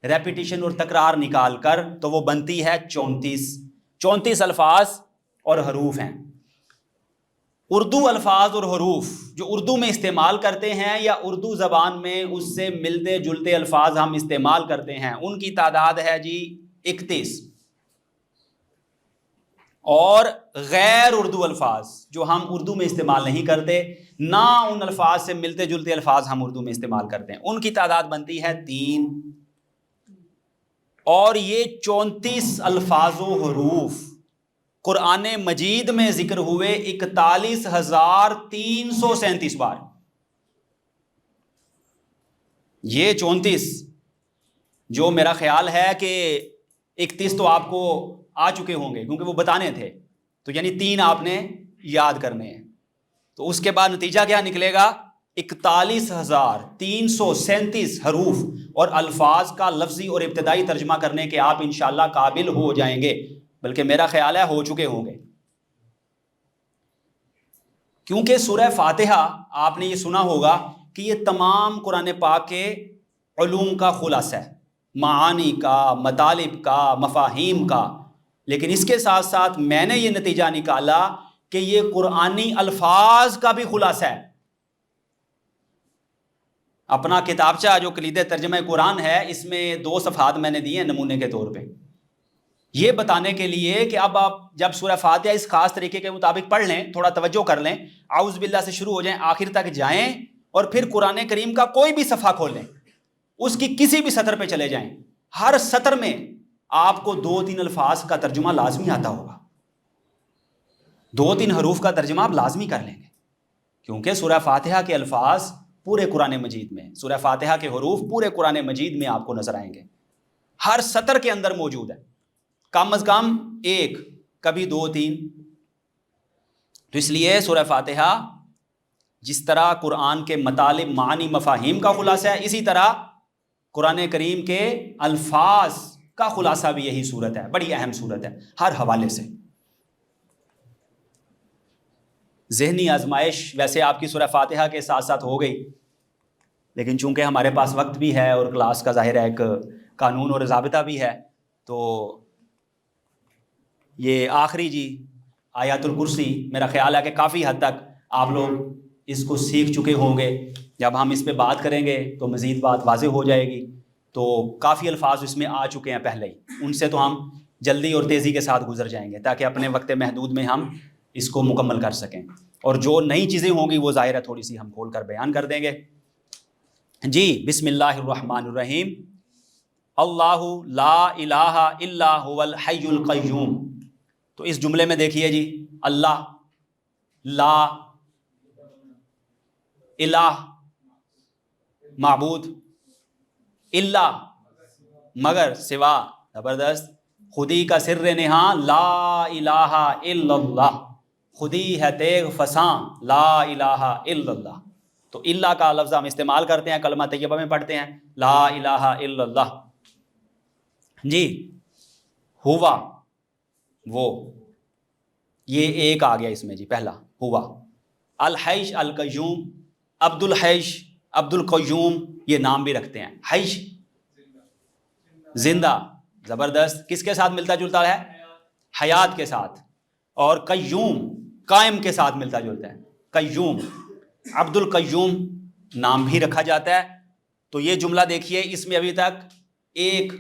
ریپیٹیشن اور تکرار نکال کر، تو وہ بنتی ہے 34 الفاظ اور حروف ہیں. اردو الفاظ اور حروف جو اردو میں استعمال کرتے ہیں یا اردو زبان میں اس سے ملتے جلتے الفاظ ہم استعمال کرتے ہیں، ان کی تعداد ہے جی 31. اور غیر اردو الفاظ جو ہم اردو میں استعمال نہیں کرتے، نہ ان الفاظ سے ملتے جلتے الفاظ ہم اردو میں استعمال کرتے ہیں، ان کی تعداد بنتی ہے 3. اور یہ 34 الفاظ و حروف قرآن مجید میں ذکر ہوئے 41,337 بار. یہ 34 جو میرا خیال ہے کہ 31 تو آپ کو آ چکے ہوں گے کیونکہ وہ بتانے تھے، تو یعنی 3 آپ نے یاد کرنے ہیں. تو اس کے بعد نتیجہ کیا نکلے گا؟ 41,337 حروف اور الفاظ کا لفظی اور ابتدائی ترجمہ کرنے کے آپ انشاءاللہ قابل ہو جائیں گے، بلکہ میرا خیال ہے ہو چکے ہوں گے. کیونکہ سورہ فاتحہ آپ نے یہ سنا ہوگا کہ یہ تمام قرآن پاک کے علوم کا خلاصہ ہے، معانی کا، مطالب کا، مفاہیم کا. لیکن اس کے ساتھ ساتھ میں نے یہ نتیجہ نکالا کہ یہ قرآنی الفاظ کا بھی خلاصہ ہے. اپنا کتابچہ جو کلید ترجمہ قرآن ہے، اس میں 2 صفحات میں نے دیے ہیں نمونے کے طور پہ، یہ بتانے کے لیے کہ اب آپ جب سورہ فاتحہ اس خاص طریقے کے مطابق پڑھ لیں، تھوڑا توجہ کر لیں، اعوذ باللہ سے شروع ہو جائیں، آخر تک جائیں، اور پھر قرآن کریم کا کوئی بھی صفحہ کھول لیں، اس کی کسی بھی سطر پہ چلے جائیں، ہر سطر میں آپ کو 2-3 الفاظ کا ترجمہ لازمی آتا ہوگا، 2-3 حروف کا ترجمہ آپ لازمی کر لیں گے، کیونکہ سورہ فاتحہ کے الفاظ پورے قرآن مجید میں، سورہ فاتحہ کے حروف پورے قرآن مجید میں آپ کو نظر آئیں گے، ہر سطر کے اندر موجود ہے، کم از کم 1، کبھی 2-3. تو اس لیے سورہ فاتحہ جس طرح قرآن کے مطالب، معانی، مفاہیم کا خلاصہ ہے، اسی طرح قرآن کریم کے الفاظ کا خلاصہ بھی یہی صورت ہے. بڑی اہم صورت ہے ہر حوالے سے. ذہنی آزمائش ویسے آپ کی سورہ فاتحہ کے ساتھ ساتھ ہو گئی، لیکن چونکہ ہمارے پاس وقت بھی ہے اور کلاس کا ظاہر ہے ایک قانون اور ضابطہ بھی ہے، تو یہ آخری آیات الکرسی میرا خیال ہے کہ کافی حد تک آپ لوگ اس کو سیکھ چکے ہوں گے. جب ہم اس پہ بات کریں گے تو مزید بات واضح ہو جائے گی. تو کافی الفاظ اس میں آ چکے ہیں پہلے ہی، ان سے تو ہم جلدی اور تیزی کے ساتھ گزر جائیں گے تاکہ اپنے وقت محدود میں ہم اس کو مکمل کر سکیں. اور جو نئی چیزیں ہوں گی وہ ظاہر ہے تھوڑی سی ہم کھول کر بیان کر دیں گے. جی، بسم اللہ الرحمن الرحیم. اللہ لا الہ الا هو الحی القیوم. تو اس جملے میں دیکھیے جی، اللہ، لا، الہ معبود، الا مگر، سوا، زبردست، خودی کا سر نہاں، لا الہ الا اللہ، خودی ہے تیغ فساں، لا الہ الا اللہ. تو اللہ کا لفظ ہم استعمال کرتے ہیں، کلمہ طیبہ میں پڑھتے ہیں لا الہ الا اللہ. جی، ہوا، وہ، یہ ایک آ گیا اس میں جی، پہلا ہوا. الحیش القیوم، عبد الحیش، عبد القیوم، یہ نام بھی رکھتے ہیں. حیش زندہ، زبردست، کس کے ساتھ ملتا جلتا ہے؟ حیات کے ساتھ. اور قیوم قائم کے ساتھ ملتا جلتا ہے، قیوم. عبد القیوم نام بھی رکھا جاتا ہے. تو یہ جملہ دیکھیے، اس میں ابھی تک ایک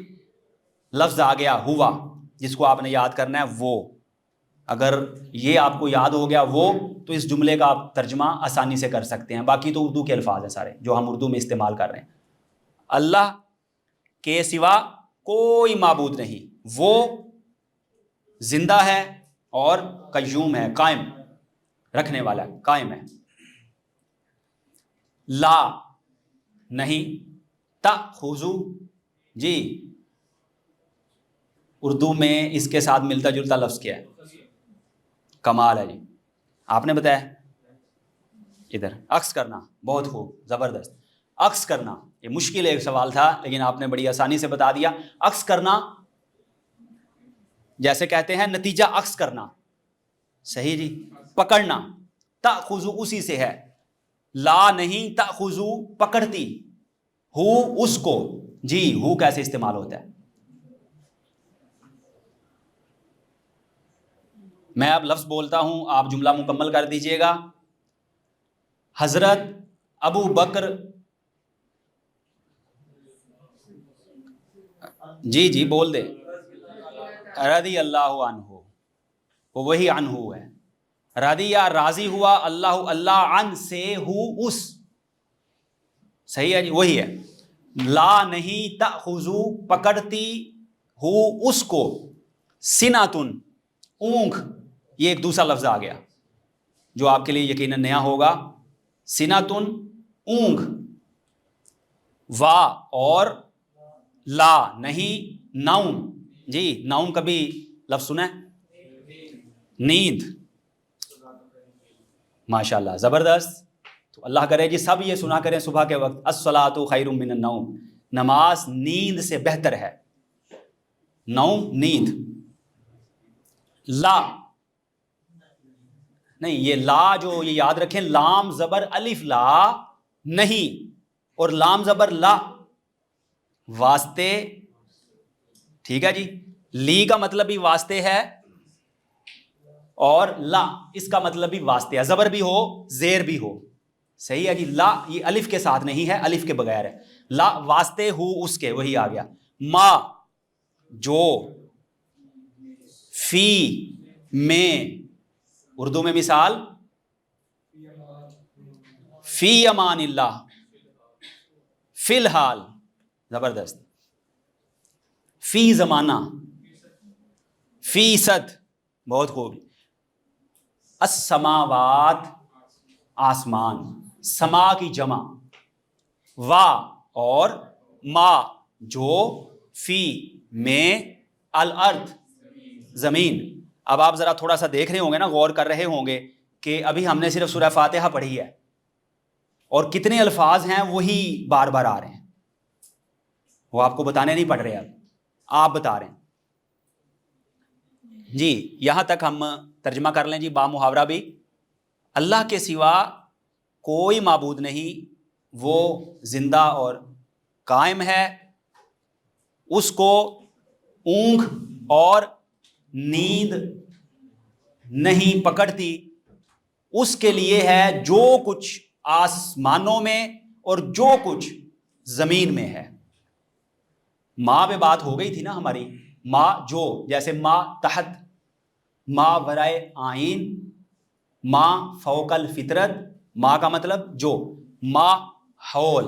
لفظ آ گیا ہوا، جس کو آپ نے یاد کرنا ہے وہ. اگر یہ آپ کو یاد ہو گیا وہ، تو اس جملے کا آپ ترجمہ آسانی سے کر سکتے ہیں. باقی تو اردو کے الفاظ ہیں سارے جو ہم اردو میں استعمال کر رہے ہیں. اللہ کے سوا کوئی معبود نہیں، وہ زندہ ہے اور قیوم ہے، قائم رکھنے والا ہے، قائم ہے. لا نہیں، تأخذو، جی اردو میں اس کے ساتھ ملتا جلتا لفظ کیا ہے؟ کمال ہے جی، آپ نے بتایا. ادھر عکس کرنا، بہت خوب، زبردست. عکس کرنا، یہ مشکل ایک سوال تھا لیکن آپ نے بڑی آسانی سے بتا دیا. عکس کرنا، جیسے کہتے ہیں نتیجہ عکس کرنا، صحیح جی. پکڑنا، تأخذو اسی سے ہے. لا نہیں، تأخذو پکڑتی، ہو اس کو. جی، ہو کیسے استعمال ہوتا ہے؟ میں اب لفظ بولتا ہوں، آپ جملہ مکمل کر دیجئے گا. حضرت ابو بکر، جی بول دے، رضی اللہ عنہ، وہ وہی عنہ ہے. رضی یا راضی ہوا، اللہ عن سے، ہو اس، صحیح ہے جی، وہی ہے. لا نہیں، تأخذو پکڑتی، ہو اس کو، سناتن اونگ، یہ ایک دوسرا لفظ آ گیا جو آپ کے لیے یقیناً نیا ہوگا. سناتن اونگ، وا اور لا نہیں، نوم، جی نوم کبھی لفظ سنا ہے؟ نیند، ماشاءاللہ زبردست. تو اللہ کرے جی سب یہ سنا کریں صبح کے وقت، الصلاۃ خیر من النوم، نماز نیند سے بہتر ہے. نوم نیند. لا نہیں، یہ لا جو یہ یاد رکھیں، لام زبر الف لا نہیں، اور لام زبر لا واسطے. ٹھیک ہے جی، لی کا مطلب بھی واسطے ہے اور لا اس کا مطلب بھی واسطے ہے، زبر بھی ہو زیر بھی ہو. صحیح ہے جی. لا یہ الف کے ساتھ نہیں ہے، الف کے بغیر ہے. لا واسطے ہو اس کے، وہی آ گیا. ما جو، فی میں، اردو میں مثال فی امان اللہ، فی الحال، زبردست. فی زمانہ، فیصد، بہت خوب. السماوات آسمان، سما کی جمع، وا اور ما جو، فی میں، الارض زمین. اب آپ ذرا تھوڑا سا دیکھ رہے ہوں گے نا، غور کر رہے ہوں گے کہ ابھی ہم نے صرف سورہ فاتحہ پڑھی ہے اور کتنے الفاظ ہیں وہی بار بار آ رہے ہیں. وہ آپ کو بتانے نہیں پڑ رہے، اب آپ بتا رہے ہیں. جی یہاں تک ہم ترجمہ کر لیں جی با محاورہ بھی. اللہ کے سوا کوئی معبود نہیں، وہ زندہ اور قائم ہے. اس کو اونگ اور نیند نہیں پکڑتی. اس کے لیے ہے جو کچھ آسمانوں میں اور جو کچھ زمین میں ہے. ماں پہ بات ہو گئی تھی نا ہماری، ماں جو، جیسے ماں تحت، ماں برائے آئین، ماں فوق الفطرت، ماں کا مطلب جو، ماں حول،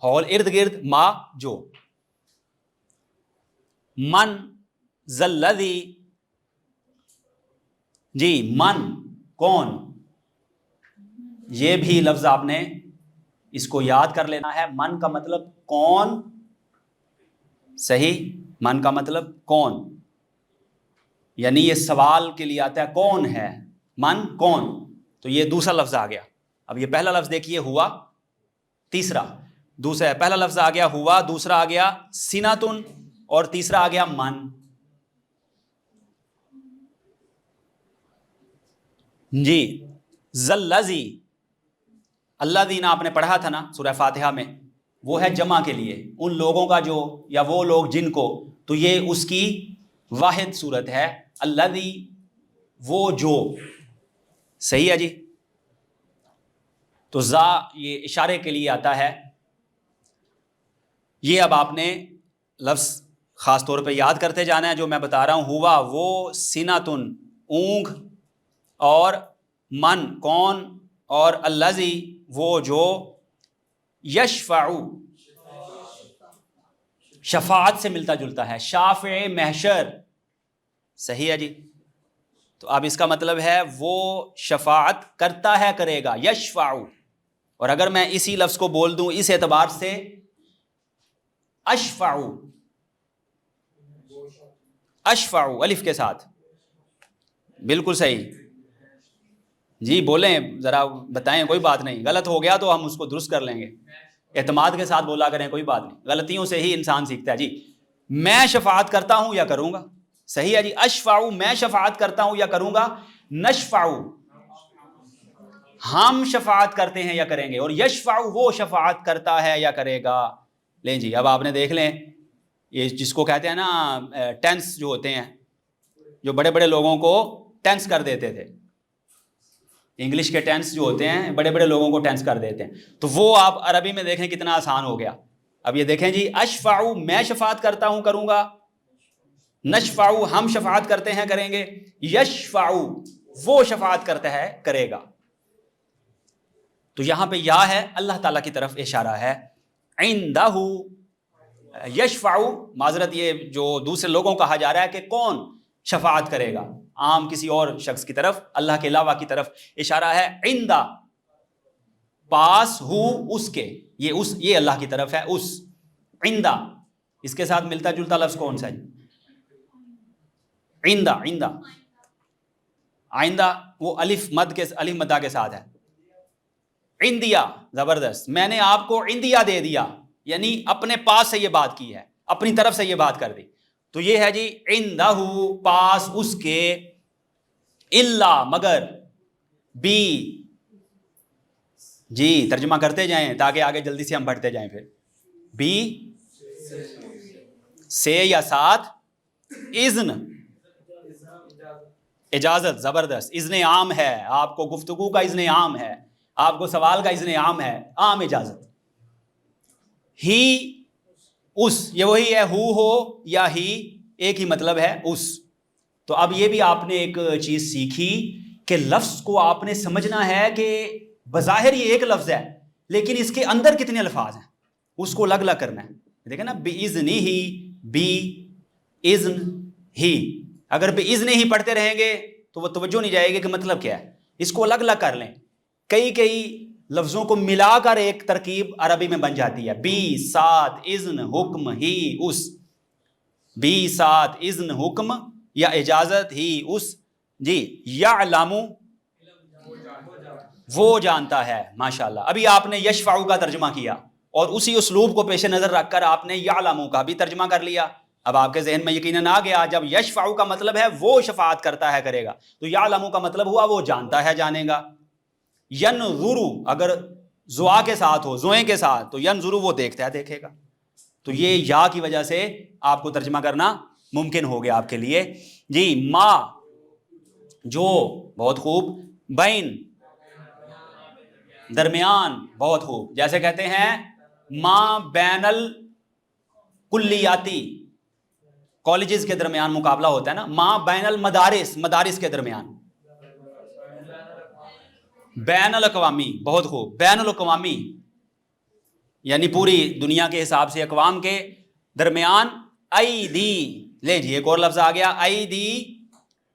حول ارد گرد، ماں جو. من ذلذی، جی من کون، یہ بھی لفظ آپ نے اس کو یاد کر لینا ہے. من کا مطلب کون، صحیح، من کا مطلب کون، یعنی یہ سوال کے لیے آتا ہے کون ہے، من کون. تو یہ دوسرا لفظ آ گیا. اب یہ پہلا لفظ دیکھیے ہوا، تیسرا، دوسرا پہلا لفظ آ گیا ہوا، دوسرا آ گیا سیناتن، اور تیسرا آ گیا من. جی ذلذی، اللہ دینا آپ نے پڑھا تھا نا سورہ فاتحہ میں، وہ ہے جمع کے لیے، ان لوگوں کا جو، یا وہ لوگ جن کو، تو یہ اس کی واحد صورت ہے. الذی وہ جو. صحیح ہے جی. تو ذا یہ اشارے کے لیے آتا ہے. یہ اب آپ نے لفظ خاص طور پہ یاد کرتے جانا ہے جو میں بتا رہا ہوں. ہوا وہ، سیناتن اونگ، اور من کون، اور الذی وہ جو، یشفع شفاعت سے ملتا جلتا ہے، شافع محشر. صحیح ہے جی. تو اب اس کا مطلب ہے وہ شفاعت کرتا ہے، کرے گا، یشفع. اور اگر میں اسی لفظ کو بول دوں اس اعتبار سے، اشفع، اشفع الف کے ساتھ، بالکل صحیح. جی بولیں ذرا، بتائیں، کوئی بات نہیں، غلط ہو گیا تو ہم اس کو درست کر لیں گے. اعتماد کے ساتھ بولا کریں، کوئی بات نہیں، غلطیوں سے ہی انسان سیکھتا ہے. جی میں شفاعت کرتا ہوں یا کروں گا. صحیح ہے جی. اشفع میں شفاعت کرتا ہوں یا کروں گا. نشفع ہم شفاعت کرتے ہیں یا کریں گے. اور یشفع وہ شفاعت کرتا ہے یا کرے گا. لیں جی اب آپ نے دیکھ لیں، یہ جس کو کہتے ہیں نا ٹینس جو ہوتے ہیں، جو بڑے بڑے لوگوں کو ٹینس کر دیتے تھے، انگلش کے ٹینس جو ہوتے ہیں بڑے بڑے لوگوں کو ٹینس کر دیتے ہیں، تو وہ آپ عربی میں دیکھیں کتنا آسان ہو گیا. اب یہ دیکھیں جی، اشفع میں شفاعت کرتا ہوں، کروں گا. نشفع ہم شفاعت کرتے ہیں، کریں گے. یشفع وہ شفاعت کرتا ہے، کرے گا. تو یہاں پہ یا ہے، اللہ تعالیٰ کی طرف اشارہ ہے. عندہ یشفع، معذرت یہ جو دوسرے لوگوں کہا جا رہا ہے کہ کون شفاعت کرے گا، عام کسی اور شخص کی طرف، اللہ کے علاوہ کی طرف اشارہ ہے. عندہ پاس ہو اس کے، یہ اللہ کی طرف ہے. اس عندہ اس کے ساتھ ملتا جلتا لفظ کون سا ہے؟ عندہ عندہ آئندہ وہ الف مدہ کے ساتھ ہے. عندیہ زبردست، میں نے آپ کو عندیہ دے دیا، یعنی اپنے پاس سے یہ بات کی ہے، اپنی طرف سے یہ بات کر دی. تو یہ ہے جی عندہ پاس اس کے، الا مگر، بی جی ترجمہ کرتے جائیں تاکہ آگے جلدی سے ہم بڑھتے جائیں. پھر بی سے یا ساتھ، اذن اجازت، زبردست، اذن عام ہے، آپ کو گفتگو کا اذن عام ہے، آپ کو سوال کا اذن عام ہے، عام اجازت. ہی اس، یہ وہی ہے ہو یا ہی، ایک ہی مطلب ہے اس. تو اب یہ بھی آپ نے ایک چیز سیکھی کہ لفظ کو آپ نے سمجھنا ہے کہ بظاہر یہ ایک لفظ ہے لیکن اس کے اندر کتنے الفاظ ہیں، اس کو الگ الگ کرنا ہے. دیکھیں نا، بِإِذْنِهِ ہی، بی اذن ہی، اگر بِإِذْنِ ہی پڑھتے رہیں گے تو وہ توجہ نہیں جائے گی کہ مطلب کیا ہے. اس کو الگ الگ کر لیں، کئی لفظوں کو ملا کر ایک ترکیب عربی میں بن جاتی ہے. بی ساتھ اذن حکم ہی اس، بی ساتھ اذن حکم یا اجازت ہی اس. جی یعلم وہ جانتا ہے، ماشاءاللہ. ابھی آپ نے یشفع کا ترجمہ کیا اور اسی اسلوب کو پیش نظر رکھ کر آپ نے یعلم کا بھی ترجمہ کر لیا. اب آپ کے ذہن میں یقیناً آ گیا، جب یشفع کا مطلب ہے وہ شفاعت کرتا ہے، کرے گا، تو یعلم کا مطلب ہوا وہ جانتا ہے، جانے گا. ینظر اگر زوا کے ساتھ ہو، زوئیں کے ساتھ، تو ینظر وہ دیکھتا ہے، دیکھے گا. تو یہ یا کی وجہ سے آپ کو ترجمہ کرنا ممکن ہو گیا آپ کے لیے. جی ما جو، بہت خوب. بین درمیان، بہت خوب. جیسے کہتے ہیں ما بین الکلیاتی، کالجز کے درمیان مقابلہ ہوتا ہے نا، ما بین المدارس، مدارس کے درمیان. بین الاقوامی، بہت خوب. بین الاقوامی یعنی پوری دنیا کے حساب سے اقوام کے درمیان. ایدی، لے جی ایک اور لفظ آ گیا، ایدی.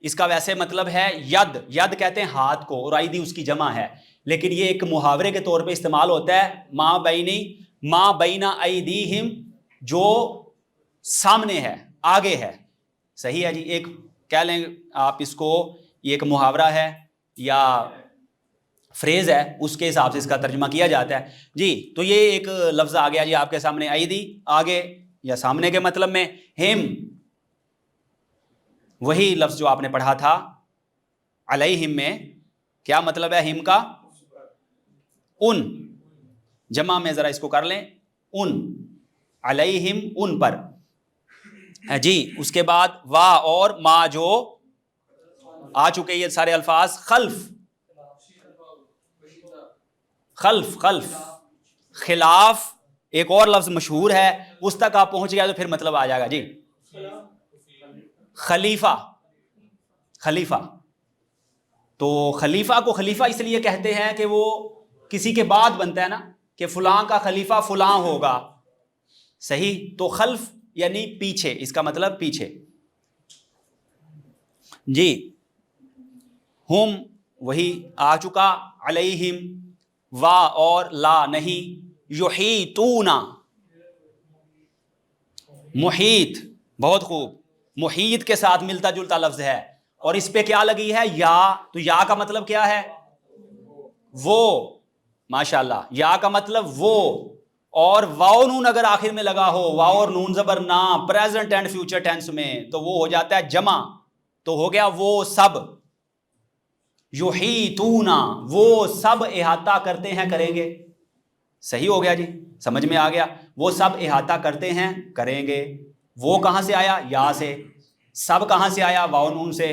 اس کا ویسے مطلب ہے ید، ید کہتے ہیں ہاتھ کو، اور ایدی اس کی جمع ہے، لیکن یہ ایک محاورے کے طور پہ استعمال ہوتا ہے. ما بین ایدیہم، جو سامنے ہے، آگے ہے. صحیح ہے جی. ایک کہہ لیں آپ اس کو، یہ ایک محاورہ ہے یا فریز ہے، اس کے حساب سے اس کا ترجمہ کیا جاتا ہے. جی تو یہ ایک لفظ آ گیا جی آپ کے سامنے، ایدی، آگے یا سامنے کے مطلب میں. ہم، وہی لفظ جو آپ نے پڑھا تھا علیہم میں، کیا مطلب ہے ہم کا؟ ان. جمع میں ذرا اس کو کر لیں، ان، علیہم ان پر. جی اس کے بعد وا اور ما جو آ چکے یہ سارے الفاظ. خلف، خلف، خلف، خلاف ایک اور لفظ مشہور ہے، اس تک آپ پہنچ گیا تو پھر مطلب آ جائے گا. جی خلیفہ، خلیفہ. تو خلیفہ کو خلیفہ اس لیے کہتے ہیں کہ وہ کسی کے بعد بنتا ہے نا، کہ فلاں کا خلیفہ فلاں ہوگا. صحیح. تو خلف یعنی پیچھے، اس کا مطلب پیچھے. جی ہم وہی آ چکا. علیہم وا اور لا نہیں. یحیطون، محیط، بہت خوب. محیط کے ساتھ ملتا جلتا لفظ ہے، اور اس پہ کیا لگی ہے؟ یا. تو یا کا مطلب کیا ہے؟ وہ. ماشاءاللہ. یا کا مطلب وہ، اور واو نون اگر آخر میں لگا ہو، واو اور نون زبر نہ پریزنٹ اینڈ فیوچر ٹینس میں، تو وہ ہو جاتا ہے جمع، تو ہو گیا وہ سب. یحیطون، وہ سب احاطہ کرتے ہیں، کریں گے. صحیح ہو گیا جی، سمجھ میں آ گیا. وہ سب احاطہ کرتے ہیں، کریں گے. وہ کہاں سے آیا؟ یا سے. سب کہاں سے آیا؟ واو نون سے.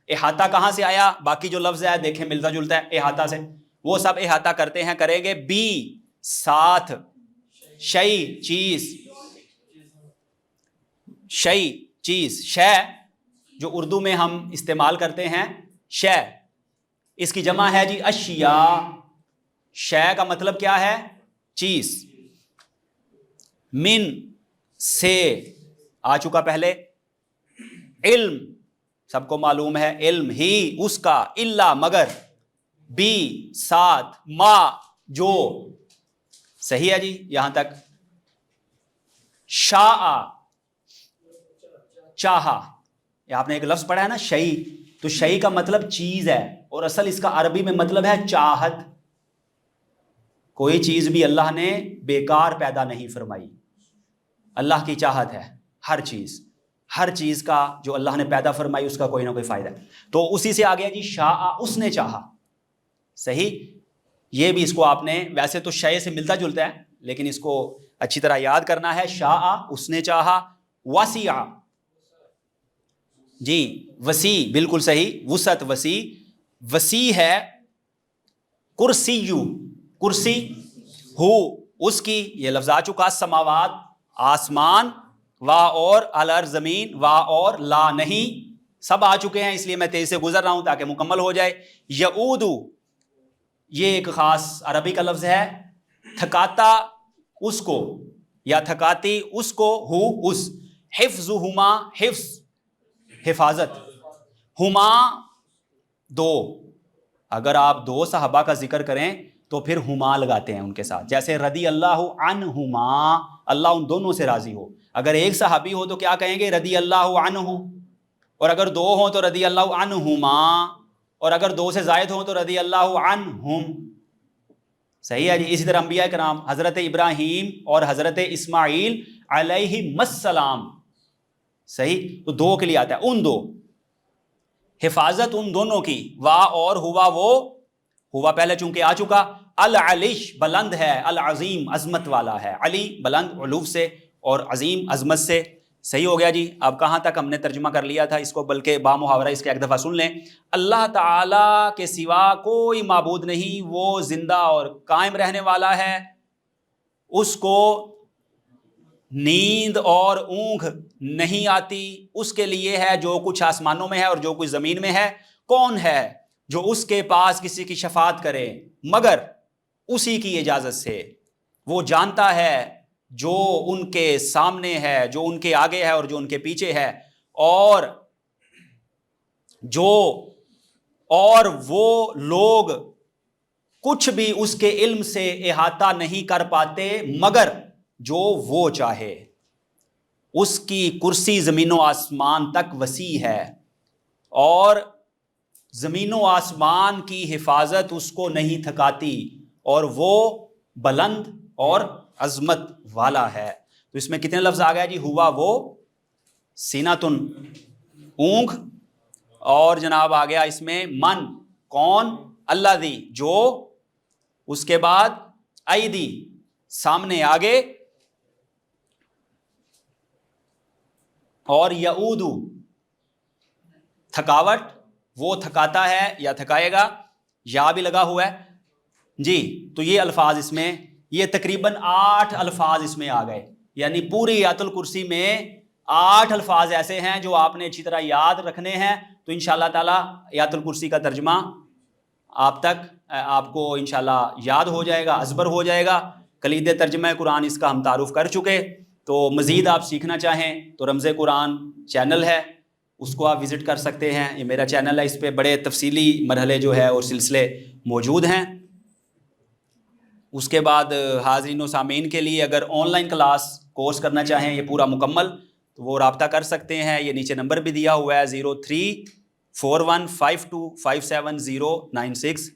احاطہ کہاں سے آیا؟ باقی جو لفظ ہے دیکھیں ملتا جلتا ہے احاطہ سے. وہ سب احاطہ کرتے ہیں، کریں گے. بی ساتھ، شیء چیز، شیء چیز، شے جو اردو میں ہم استعمال کرتے ہیں، شے، اس کی جمع ہے جی اشیاء. شے کا مطلب کیا ہے؟ چیز. من سے آ چکا پہلے. علم سب کو معلوم ہے، علم ہی اس کا. الا مگر. بی ساتھ. ما جو. صحیح ہے جی یہاں تک. شاء چاہا. یہ آپ نے ایک لفظ پڑھا ہے نا شیء، تو شیء کا مطلب چیز ہے، اور اصل اس کا عربی میں مطلب ہے چاہت. کوئی چیز بھی اللہ نے بیکار پیدا نہیں فرمائی، اللہ کی چاہت ہے ہر چیز کا جو اللہ نے پیدا فرمائی اس کا کوئی نہ کوئی فائدہ ہے. تو اسی سے آ گیا جی شاء، اس نے چاہا. صحیح، یہ بھی اس کو آپ نے، ویسے تو شے سے ملتا جلتا ہے لیکن اس کو اچھی طرح یاد کرنا ہے. شاء اس نے چاہا، وسع جی وسیع، بالکل صحیح، وسعت وسیع ہے. کرسی ہو اس کی، یہ لفظ آ چکا. سماوات آسمان، وا اور الارض زمین، وا اور لا نہیں، سب آ چکے ہیں، اس لیے میں تیزی سے گزر رہا ہوں تاکہ مکمل ہو جائے. یعود، یہ ایک خاص عربی کا لفظ ہے. تھکاتا اس کو یا تھکاتی اس کو، ہو اس. حفظہما، حفظ حفاظت، ہما دو، اگر آپ دو صحابہ کا ذکر کریں تو پھر ہما لگاتے ہیں ان کے ساتھ، جیسے رضی اللہ عنہما، اللہ ان دونوں سے راضی ہو. اگر ایک صحابی ہو تو کیا کہیں گے؟ رضی اللہ عنہ. اور اگر دو ہوں تو رضی اللہ عنہما، اور اگر دو سے زائد ہوں تو رضی اللہ عنہم. صحیح ہے جی. اسی طرح انبیاء کرام حضرت ابراہیم اور حضرت اسماعیل علیہم السلام، صحیح، تو دو کے لیے آتا ہے، ان دو. حفاظت ان دونوں کی. وا اور ہوا وہ، ہوا پہلے چونکہ آ چکا. العلیش بلند ہے، العظیم عظمت والا ہے. علی بلند علو سے، اور عظیم عظمت سے. صحیح ہو گیا جی. اب کہاں تک ہم نے ترجمہ کر لیا تھا اس کو، بلکہ با محاورہ اس کے ایک دفعہ سن لیں. اللہ تعالی کے سوا کوئی معبود نہیں، وہ زندہ اور قائم رہنے والا ہے. اس کو نیند اور اونگھ نہیں آتی. اس کے لیے ہے جو کچھ آسمانوں میں ہے اور جو کچھ زمین میں ہے. کون ہے جو اس کے پاس کسی کی شفاعت کرے مگر اسی کی اجازت سے؟ وہ جانتا ہے جو ان کے سامنے ہے، جو ان کے آگے ہے اور جو ان کے پیچھے ہے. اور وہ لوگ کچھ بھی اس کے علم سے احاطہ نہیں کر پاتے مگر جو وہ چاہے. اس کی کرسی زمین و آسمان تک وسیع ہے، اور زمین و آسمان کی حفاظت اس کو نہیں تھکاتی، اور وہ بلند اور عظمت والا ہے. تو اس میں کتنے لفظ آ گیا جی؟ ہوا وہ، سیناتن اونگھ، اور جناب آ گیا اس میں من کون، اللہ دی جو، اس کے بعد ایدی سامنے آگے، اور یعودو تھکاوٹ، وہ تھکاتا ہے یا تھکائے گا، یا بھی لگا ہوا ہے جی. تو یہ الفاظ اس میں، یہ تقریباً 8 الفاظ اس میں آ گئے. یعنی پوری آیت الکرسی میں 8 الفاظ ایسے ہیں جو آپ نے اچھی طرح یاد رکھنے ہیں. تو انشاءاللہ تعالی آیت الکرسی کا ترجمہ آپ کو انشاءاللہ یاد ہو جائے گا، ازبر ہو جائے گا. کلید ترجمہ قرآن اس کا ہم تعارف کر چکے. تو مزید آپ سیکھنا چاہیں تو رمز قرآن چینل ہے، اس کو آپ وزٹ کر سکتے ہیں. یہ میرا چینل ہے، اس پہ بڑے تفصیلی مرحلے جو ہے اور سلسلے موجود ہیں. اس کے بعد حاضرین و سامعین کے لیے اگر آن لائن کلاس کورس کرنا چاہیں یہ پورا مکمل، تو وہ رابطہ کر سکتے ہیں. یہ نیچے نمبر بھی دیا ہوا ہے 034152579096.